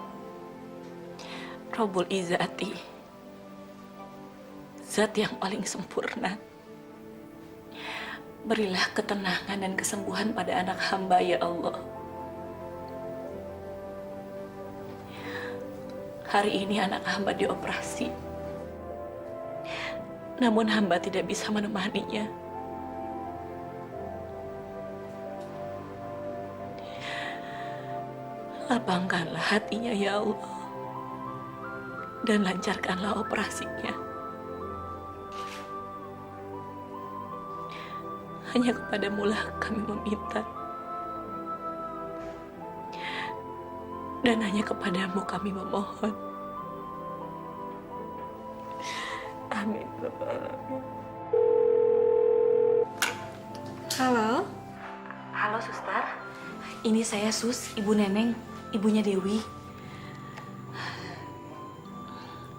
Rabbul Izzati, Zat yang paling sempurna, berilah ketenangan dan kesembuhan pada anak hamba ya Allah. Hari ini anak hamba dioperasi, namun hamba tidak bisa menemaninya. Lapangkanlah hatinya ya Allah, dan lancarkanlah operasinya. Hanya kepadamu lah kami meminta, dan hanya kepadamu kami memohon. Amin. Halo? Halo suster, ini saya Sus, ibu Neneng, ibunya Dewi.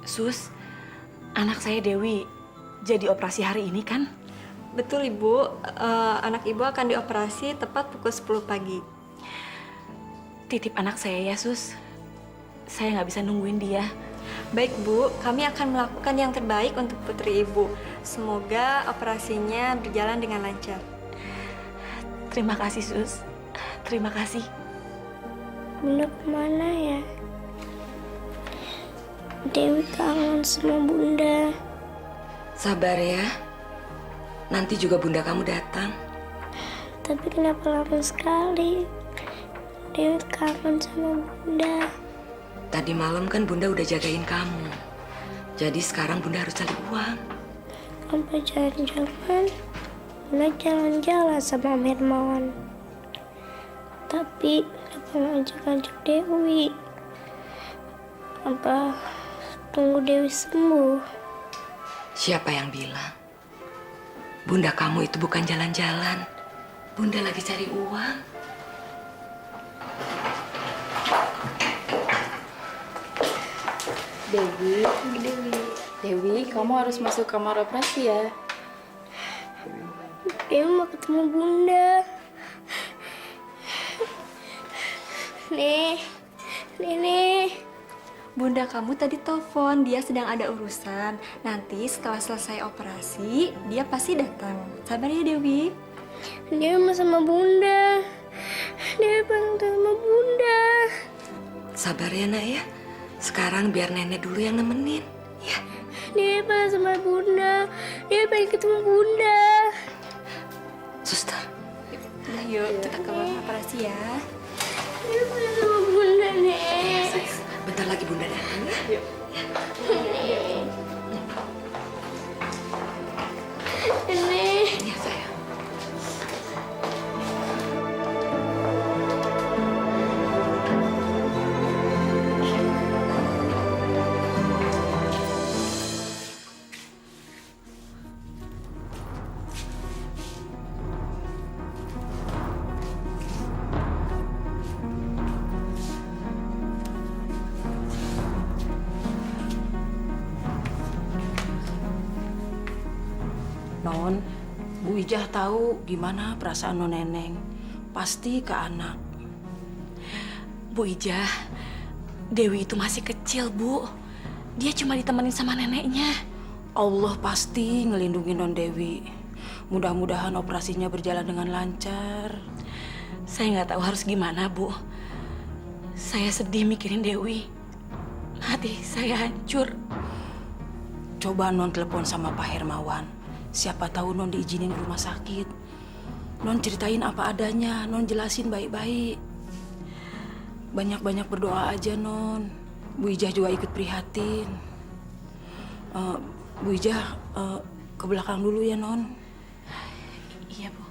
Sus, anak saya Dewi jadi operasi hari ini kan? Betul Ibu, anak Ibu akan dioperasi tepat pukul 10 pagi. Titip anak saya ya Sus, saya nggak bisa nungguin dia. Baik Bu, kami akan melakukan yang terbaik untuk putri Ibu. Semoga operasinya berjalan dengan lancar. Terima kasih Sus, terima kasih. Bunda kemana ya? Dewi kangen sama Bunda. Sabar ya, nanti juga bunda kamu datang. Tapi kenapa lama sekali? Dewi kangen sama Bunda. Tadi malam kan bunda udah jagain kamu. Jadi sekarang bunda harus cari uang. Sampai jangan-jangan Bunda jalan-jalan sama Om Hermawan. Tapi kenapa ngajak-ngajak Dewi? Apa tunggu Dewi sembuh? Siapa yang bilang? Bunda kamu itu bukan jalan-jalan. Bunda lagi cari uang. Dewi, kamu harus masuk kamar operasi ya. Dewi mau ketemu Bunda. Nenek. Bunda kamu tadi telepon, dia sedang ada urusan. Nanti setelah selesai operasi, dia pasti datang. Sabar ya Dewi. Dewi mau sama Bunda. Dewi pengen sama Bunda. Sabar ya nak ya. Sekarang biar nenek dulu yang nemenin. Ya. Dewi pengen sama Bunda. Dewi pengen ketemu Bunda. Suster. Yuk, kita ke ruang operasi ya. Dewi pengen sama Bunda, Nek. Bentar lagi bunda datang ya. Nenek. Ya sayang. Non, Bu Ijah tahu gimana perasaan Non Neneng. Pasti ke anak. Bu Ijah, Dewi itu masih kecil, Bu. Dia cuma ditemenin sama neneknya. Allah pasti ngelindungi Non Dewi. Mudah-mudahan operasinya berjalan dengan lancar. Saya nggak tahu harus gimana, Bu. Saya sedih mikirin Dewi. Hati saya hancur. Coba Non telepon sama Pak Hermawan. Siapa tahu Non diizinin ke rumah sakit. Non ceritain apa adanya, Non jelasin baik-baik. Banyak-banyak berdoa aja, Non. Bu Ijah juga ikut prihatin. Bu Ijah ke belakang dulu ya, Non. Iya, Bu.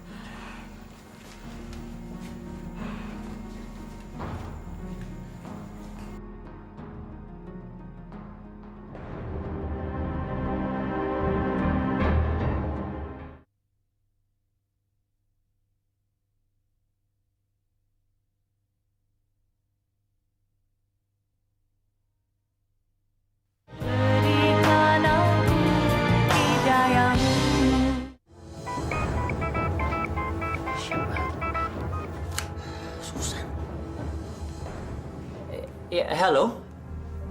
Ya, halo.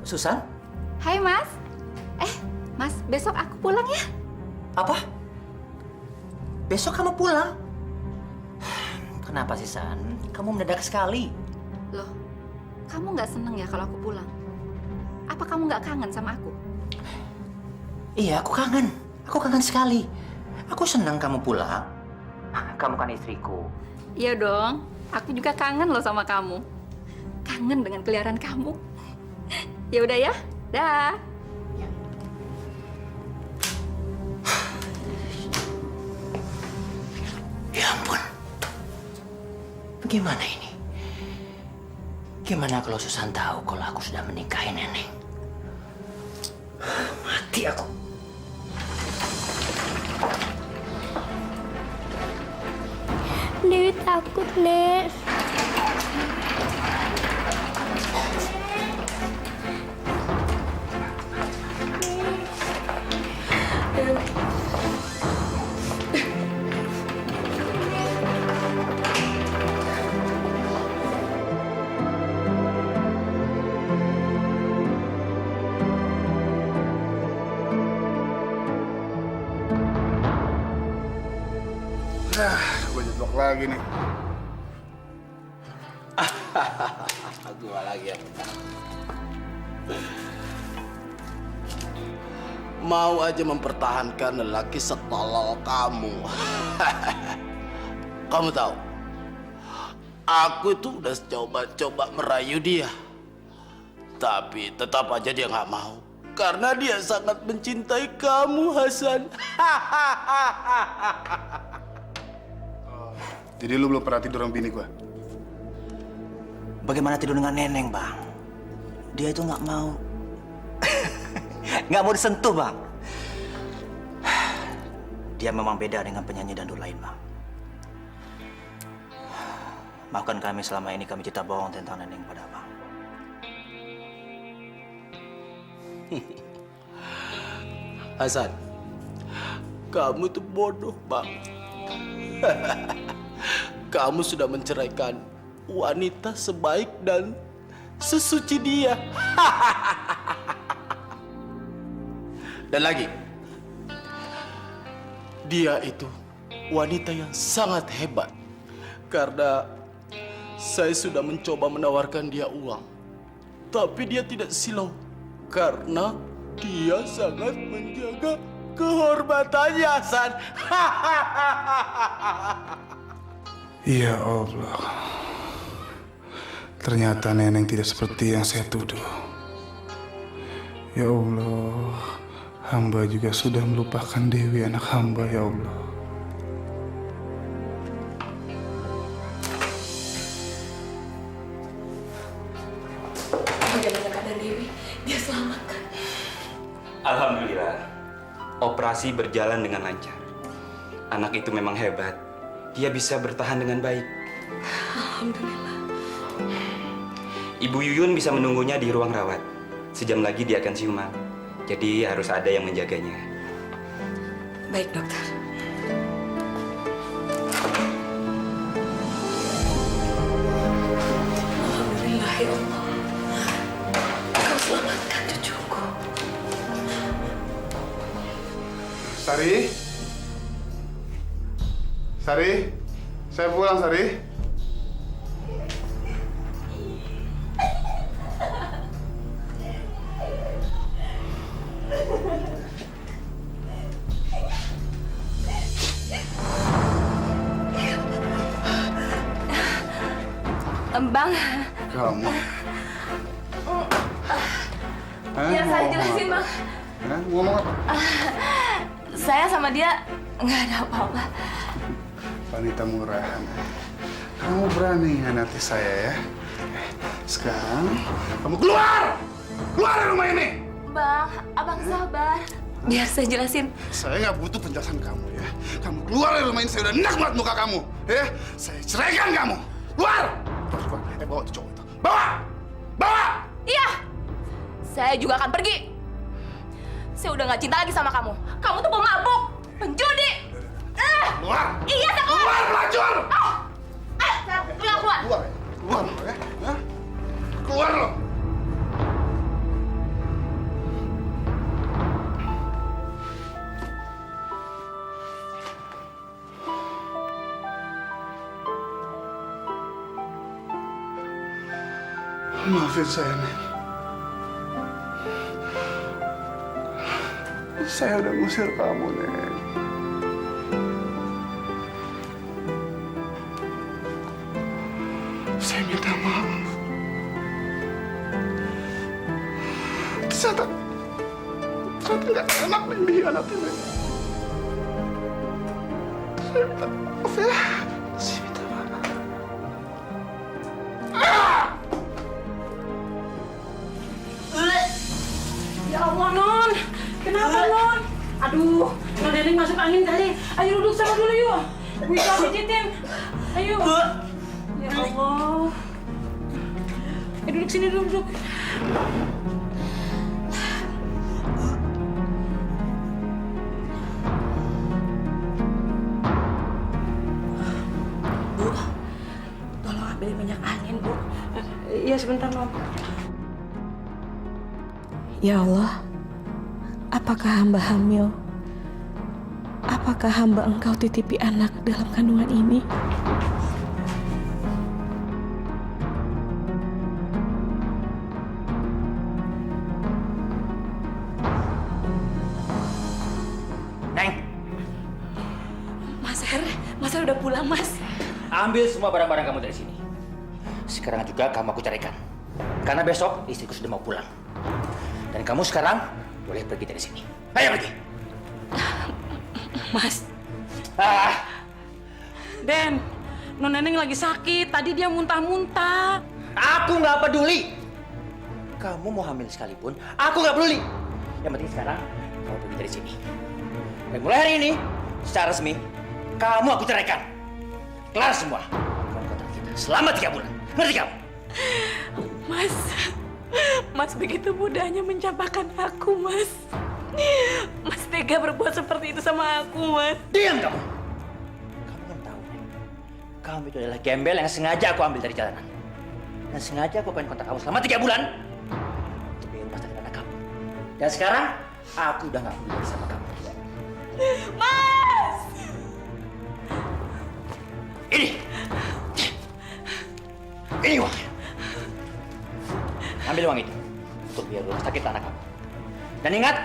Susan? Hai Mas. Mas, besok aku pulang ya. Apa? Besok kamu pulang? Kenapa sih, San? Kamu mendadak sekali. Loh, kamu nggak seneng ya kalau aku pulang? Apa kamu nggak kangen sama aku? Iya, aku kangen. Aku kangen sekali. Aku senang kamu pulang. Kamu kan istriku. Iya dong, aku juga kangen loh sama kamu. Kangen dengan keliaran kamu. Ya udah ya, dah. Ya ampun. Bagaimana ini? Gimana kalau Susan tahu kalau aku sudah menikahi Neneng? Mati aku. Dewi takut, Nek. Gue jeblok lagi nih. Gua lagi yang menang. Mau aja mempertahankan lelaki setolol kamu. Kamu tahu, aku itu udah coba-coba merayu dia. Tapi tetap aja dia nggak mau. Karena dia sangat mencintai kamu, Hasan. Jadi lu belum pernah tidur sama bini gua? Bagaimana tidur dengan Neneng, Bang? Dia itu nggak mau. Nggak mau disentuh, Bang. Dia memang beda dengan penyanyi dangdut lain, Bang. Maafkan kami selama ini kami cerita bohong tentang Neneng pada Bang. Hasan, kamu tuh bodoh, Bang. Kamu sudah menceraikan wanita sebaik dan sesuci dia. Dan lagi, dia itu wanita yang sangat hebat. Karena saya sudah mencoba menawarkan dia uang. Tapi dia tidak silau. Karena dia sangat menjaga kehormatannya, Hasan. Ya Allah. Ternyata Neneng tidak seperti yang saya tuduh. Ya Allah, hamba juga sudah melupakan Dewi anak hamba, ya Allah. Bagaimana keadaan Dewi? Dia selamat kan? Alhamdulillah, operasi berjalan dengan lancar. Anak itu memang hebat. Dia bisa bertahan dengan baik. Alhamdulillah. Ibu Yuyun bisa menunggunya di ruang rawat. Sejam lagi dia akan siuman. Jadi harus ada yang menjaganya. Baik, dokter. Alhamdulillah, ya Allah. Kau selamatkan cucuku. Sari? Sari? Saya pulang, Sari. Bang. Kamu. Biar saya jelasin, Bang. Ngomong apa? Saya sama dia nggak ada apa-apa. Wanita murahan. Kamu berani nganati saya ya? Sekarang kamu keluar! Keluar dari rumah ini! Bang, abang sabar. Biar saya jelasin. Saya nggak butuh penjelasan kamu ya. Kamu keluar dari rumah ini, saya udah enak banget muka kamu. Ya, saya ceraikan kamu. Keluar! Keluar. Bawa tuh cowok itu. Bawa! Bawa! Iya. Saya juga akan pergi. Saya udah nggak cinta lagi sama kamu. Kamu tuh pemabuk, penjudi. Keluar! Iya, saya keluar. Keluar, pelacur! Ayo, keluar. Keluar ya? Keluar ya? Hah? Keluar lo! Maafin saya, Neng. Saya udah ngusir kamu, Neng. Saya minta maaf. Ternyata nggak enak Neng dikhianatin, Neng. Saya minta maaf ya. Saya minta maaf. Ya Allah, Non. Kenapa, Non? Aduh, Non Neneng masuk angin kali. Ayo duduk sama dulu yuk. Bisa pijitin. Ayo. Ya Allah. Duduk sini, duduk. Bu, tolong ambil minyak angin, Bu. Iya, sebentar, Non. Ya Allah, apakah hamba hamil? Apakah hamba Engkau titipi anak dalam kandungan ini? Neng, Mas Her udah pulang, Mas. ambil semua barang-barang kamu dari sini. Sekarang juga kamu aku carikan. Karena besok istriku sudah mau pulang. Dan kamu sekarang boleh pergi dari sini. Ayo pergi. Mas. Ah, Den, Non Neneng lagi sakit. Tadi dia muntah-muntah. aku nggak peduli. Kamu mau hamil sekalipun, aku nggak peduli. Yang penting sekarang kamu pergi dari sini. Dan mulai hari ini, secara resmi, kamu aku ceraikan. Kelar semua. Kamu kontrak kita selama 3 bulan. Ngerti kamu? Mas begitu mudahnya mencampakkan aku, Mas. Mas tega berbuat seperti itu sama aku, Mas. Diam kamu. Kamu kan tahu, kamu itu adalah gembel yang sengaja aku ambil dari jalanan. Dan sengaja aku pengen kontak kamu selama 3 bulan. Untuk bikin rumah sakit anak kamu. Dan sekarang, aku udah gak peduli sama kamu. Mas! Ini uangnya. Ambil uang itu untuk biaya rumah sakit anak kamu. Dan ingat,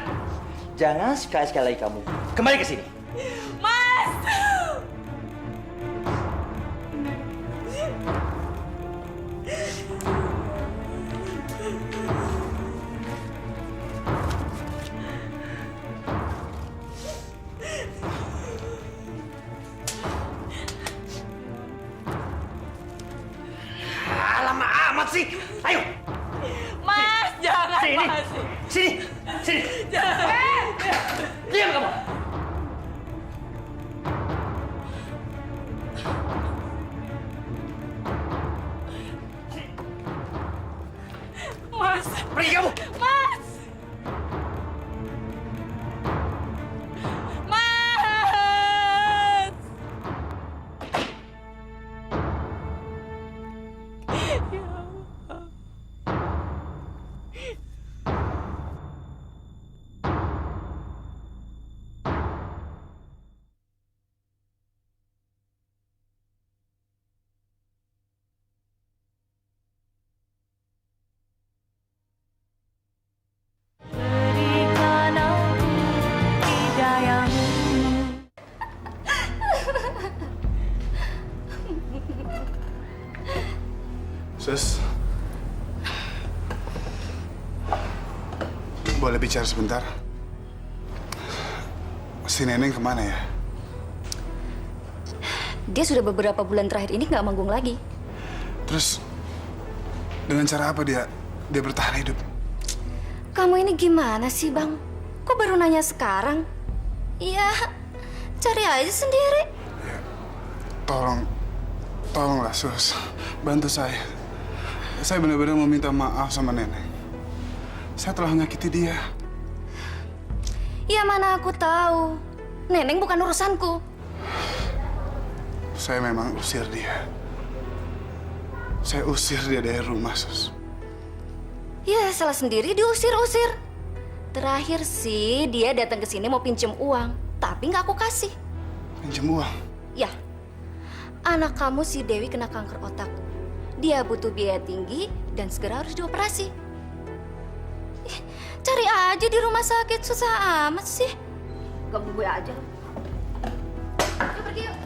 jangan sekali-sekali lagi kamu kembali ke sini. Mas! Lama amat sih. Ayo. Mas, jangan, Sini. Mas. Sini. Sini. Jangan. Diam kamu. Mas. Pergi kamu. Mas. Mas. Ya Allah. Berikan aku hidayamu. Sus, boleh bicara sebentar? Si Neneng kemana ya? Dia sudah beberapa bulan terakhir ini nggak manggung lagi. Terus dengan cara apa dia bertahan hidup? Kamu ini gimana sih, Bang? Kok baru nanya sekarang? Iya, cari aja sendiri. Tolonglah Sus, bantu saya. Saya benar-benar meminta maaf sama Neneng. Saya telah menyakiti dia. Ya mana aku tahu. Neneng bukan urusanku. Saya memang usir dia. Saya usir dia dari rumah, Sus. Ya salah sendiri diusir-usir. Terakhir sih dia datang ke sini mau pinjem uang, tapi nggak aku kasih. Pinjem uang? Ya, anak kamu si Dewi kena kanker otak. dia butuh biaya tinggi dan segera harus dioperasi. Ih, cari aja di rumah sakit, susah amat sih. Ganggu gue aja lo. Yuk pergi yuk.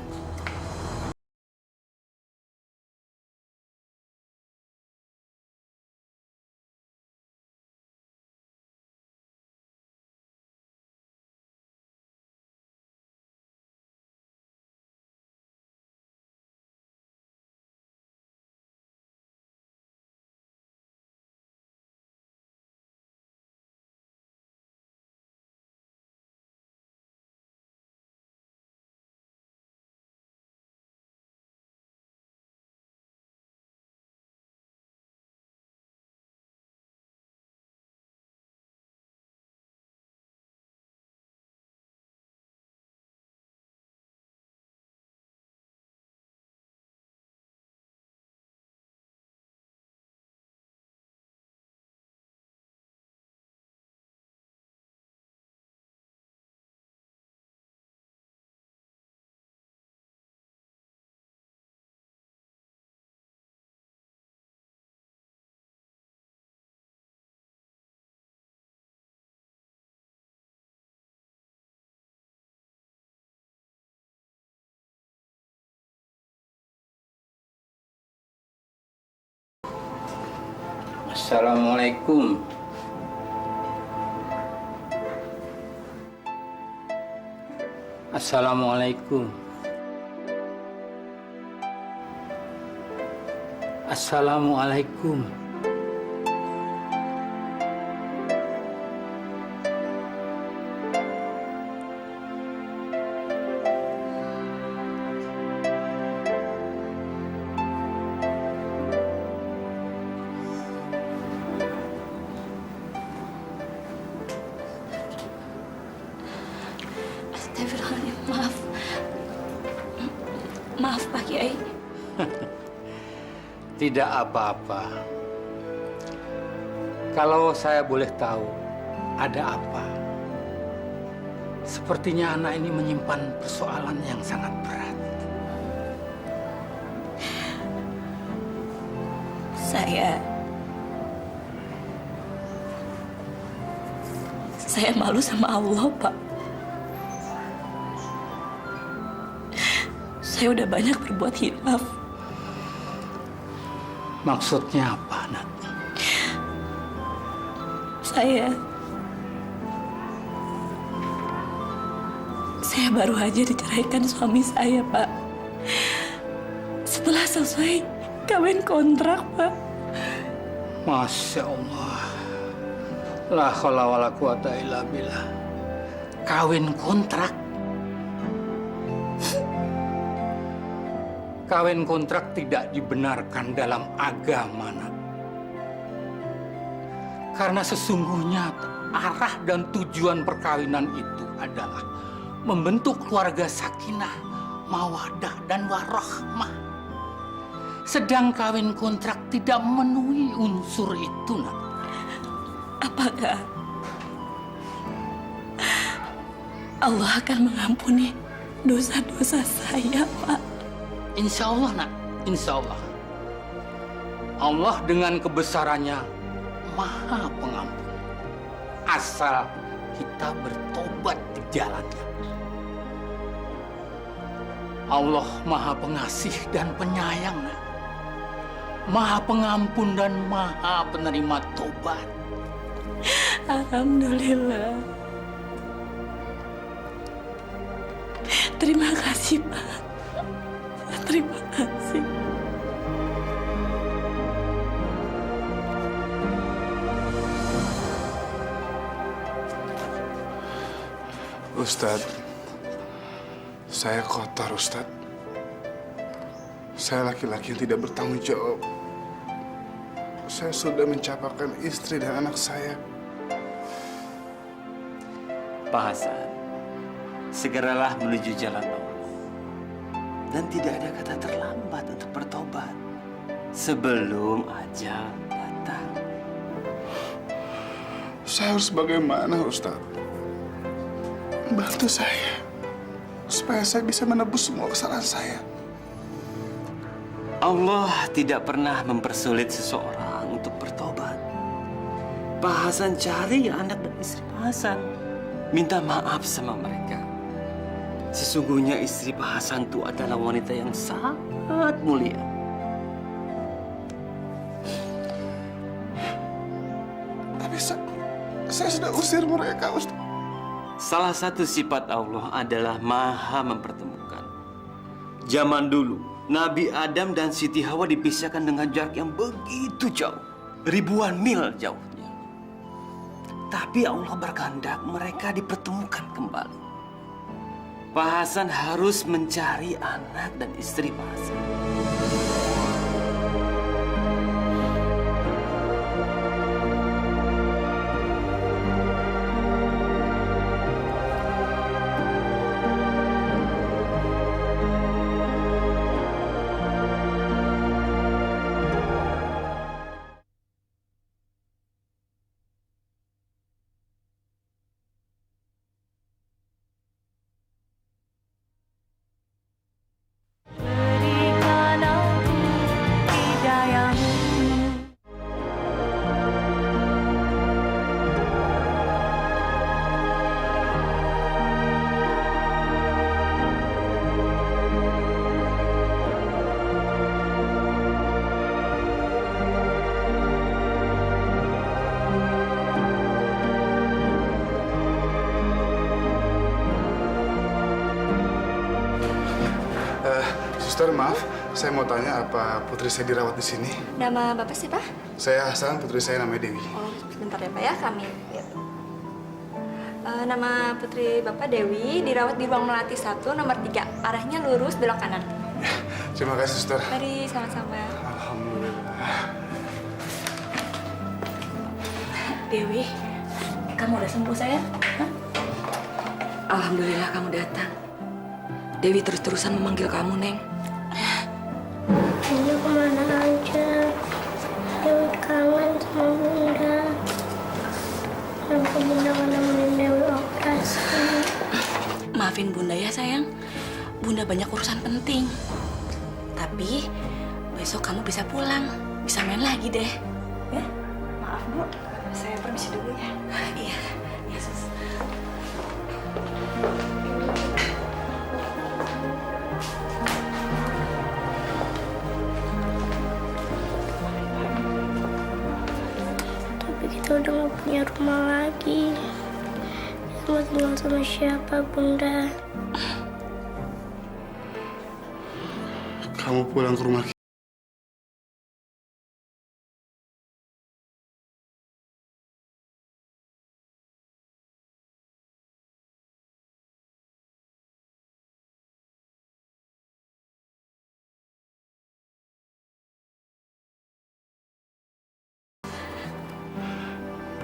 Assalamualaikum. Assalamualaikum. Assalamualaikum. Astagfirullahaladzim, maaf. Maaf Pak Kiai. Tidak apa-apa. Kalau saya boleh tahu, ada apa? Sepertinya anak ini menyimpan persoalan yang sangat berat. Saya malu sama Allah, Pak. Saya udah banyak berbuat hilaf. Maksudnya apa, Nat? Saya baru aja diceraikan suami saya, Pak. Setelah selesai kawin kontrak, Pak. Masya Allah. La haula wala quwata illa billah. Kawin kontrak. Kawin kontrak tidak dibenarkan dalam agama, Nat. Karena sesungguhnya arah dan tujuan perkawinan itu adalah membentuk keluarga sakinah, mawaddah, dan warahmah. Sedang kawin kontrak tidak memenuhi unsur itu, Nat. Apakah Allah akan mengampuni dosa-dosa saya, Pak? Insya Allah, Nak. Insya Allah. Allah dengan kebesarannya Maha Pengampun. Asal kita bertobat di jalannya. Allah Maha Pengasih dan Penyayang, Nak. Maha Pengampun dan Maha Penerima Tobat. Alhamdulillah. Terima kasih, Pak. Terima kasih. Ustadz, saya kotor, Ustadz. Saya laki-laki yang tidak bertanggung jawab. Saya sudah mencapakan istri dan anak saya. Pak Hasan, segeralah menuju jalan Allah. Dan tidak ada kata terlambat untuk bertobat sebelum ajal datang. Saya harus bagaimana, Ustadz? Bantu saya supaya saya bisa menebus semua kesalahan saya. Allah tidak pernah mempersulit seseorang untuk bertobat. Pak Hasan cari anak dan istri Pak Hasan. Minta maaf sama mereka. Sesungguhnya istri Pak Hasan itu adalah wanita yang sangat mulia. Tapi saya sudah usir mereka, Ustaz. Salah satu sifat Allah adalah maha mempertemukan. Zaman dulu, Nabi Adam dan Siti Hawa dipisahkan dengan jarak yang begitu jauh. Ribuan mil jauhnya. Tapi Allah berkehendak mereka dipertemukan kembali. Pak Hasan harus mencari anak dan istri Pak Hasan. Suster, maaf, saya mau tanya apa putri saya dirawat di sini? Nama Bapak siapa? Saya Hasan, putri saya namanya Dewi. Oh, sebentar ya Pak ya, kami lihat. Nama putri Bapak Dewi dirawat di ruang melati 1, nomor 3. Arahnya lurus belok kanan. Terima kasih, Suster. Mari, sama-sama. Alhamdulillah. Dewi, kamu udah sembuh sayang? Hah? Alhamdulillah kamu datang. Dewi terus-terusan memanggil kamu, Neng. Bunda kemana aja? Dewi kangen sama Bunda. Kenapa Bunda gak nemenin Dewi operasi? Maafin Bunda ya sayang. Bunda banyak urusan penting. Tapi besok kamu bisa pulang. Bisa main lagi deh. Ya? Maaf Bu, saya permisi dulu ya. Iya, Yesus. Kita udah gak punya rumah lagi. Kita mau tinggal sama siapa, Bunda? Kamu pulang ke rumah kita.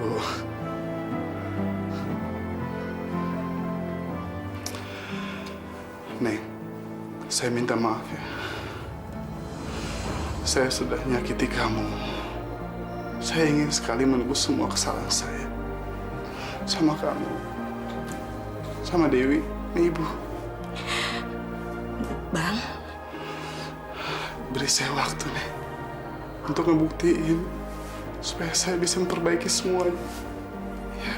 Bu, Neng, saya minta maaf ya. Saya sudah menyakiti kamu. Saya ingin sekali menebus semua kesalahan saya. Sama kamu, sama Dewi, Ibu. Bang, beri saya waktu nih untuk ngebuktiin supaya saya bisa memperbaiki semuanya. Ya,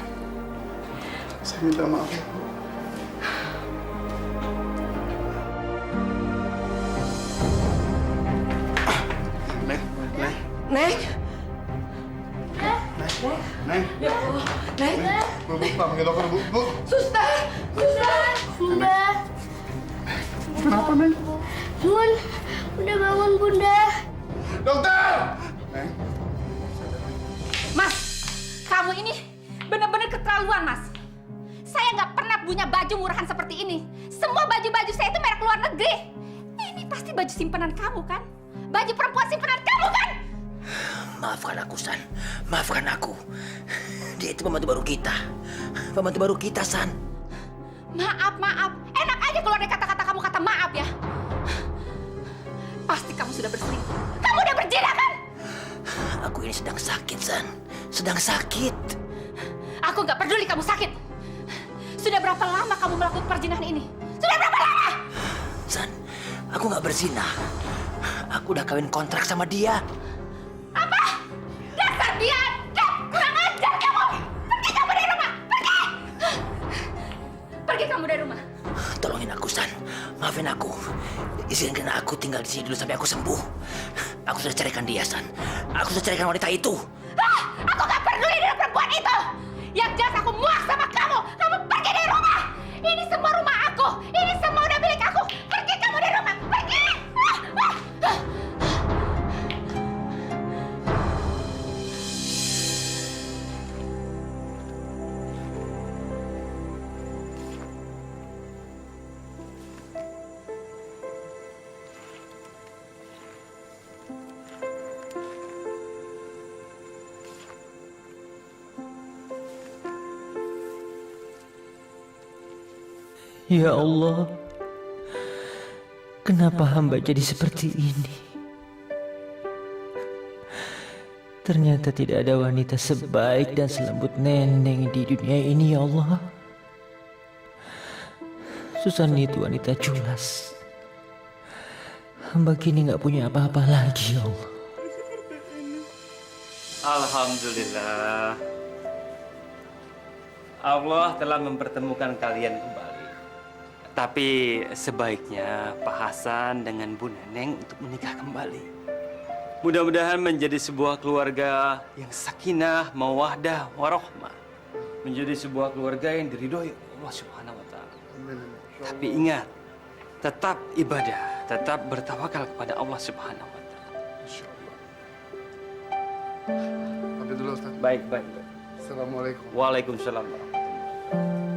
saya minta maaf ya, Bu. Neng. Neng. Ya Allah. Neng. Bu, panggil dokter, Bu. Suster. Suster. Bunda. Kenapa, Neng? Bunda bangun, Bunda. Dokter! Neng. Mas, kamu ini benar-benar keterlaluan, Mas. Saya nggak pernah punya baju murahan seperti ini. Semua baju-baju saya itu merek luar negeri. Ini pasti baju simpanan kamu, kan? Baju perempuan simpanan kamu, kan? Maafkan aku, San. Maafkan aku. Dia itu pembantu baru kita. Pembantu baru kita, San. Maaf, maaf. Enak aja kalau ada kata-kata kamu kata maaf ya. Pasti kamu sudah berselingkuh. Kamu udah berzina, kan? Aku ini sedang sakit, San. Sedang sakit. Aku nggak peduli kamu sakit. Sudah berapa lama kamu melakukan perzinahan ini? Sudah berapa lama? San, aku nggak berzina. Aku udah kawin kontrak sama dia. Apa? Dasar dia! Kurang ajar kamu! Pergi kamu dari rumah! Pergi! Pergi kamu dari rumah! Tolongin aku, San. Maafin aku. Izinkan aku tinggal di sini dulu sampai aku sembuh. Aku sudah carikan dia, San. Aku sudah carikan wanita itu. Aku gak peduli dengan perempuan itu! Yang jelas aku muak sama kamu! Kamu pergi dari rumah! Ini semua rumah aku! Ini semua udah milik aku! Pergi kamu dari rumah! Pergi! Ya Allah, kenapa hamba jadi seperti ini? Ternyata tidak ada wanita sebaik dan selembut Neneng di dunia ini, ya Allah. Susan itu wanita culas. Hamba kini gak punya apa-apa lagi, ya Allah. Alhamdulillah. Allah telah mempertemukan kalian kembali. Tapi sebaiknya Pak Hasan dengan Bu Neneng untuk menikah kembali. Mudah-mudahan menjadi sebuah keluarga yang sakinah, mawaddah, warohmah. Menjadi sebuah keluarga yang diridhoi Allah Subhanahu wa Ta'ala. Tapi ingat, tetap ibadah, tetap bertawakal kepada Allah Subhanahu wa Ta'ala. Pamit dulu, Ustaz. Baik. Assalamualaikum. Waalaikumsalam warahmatullahi wabarakatuh.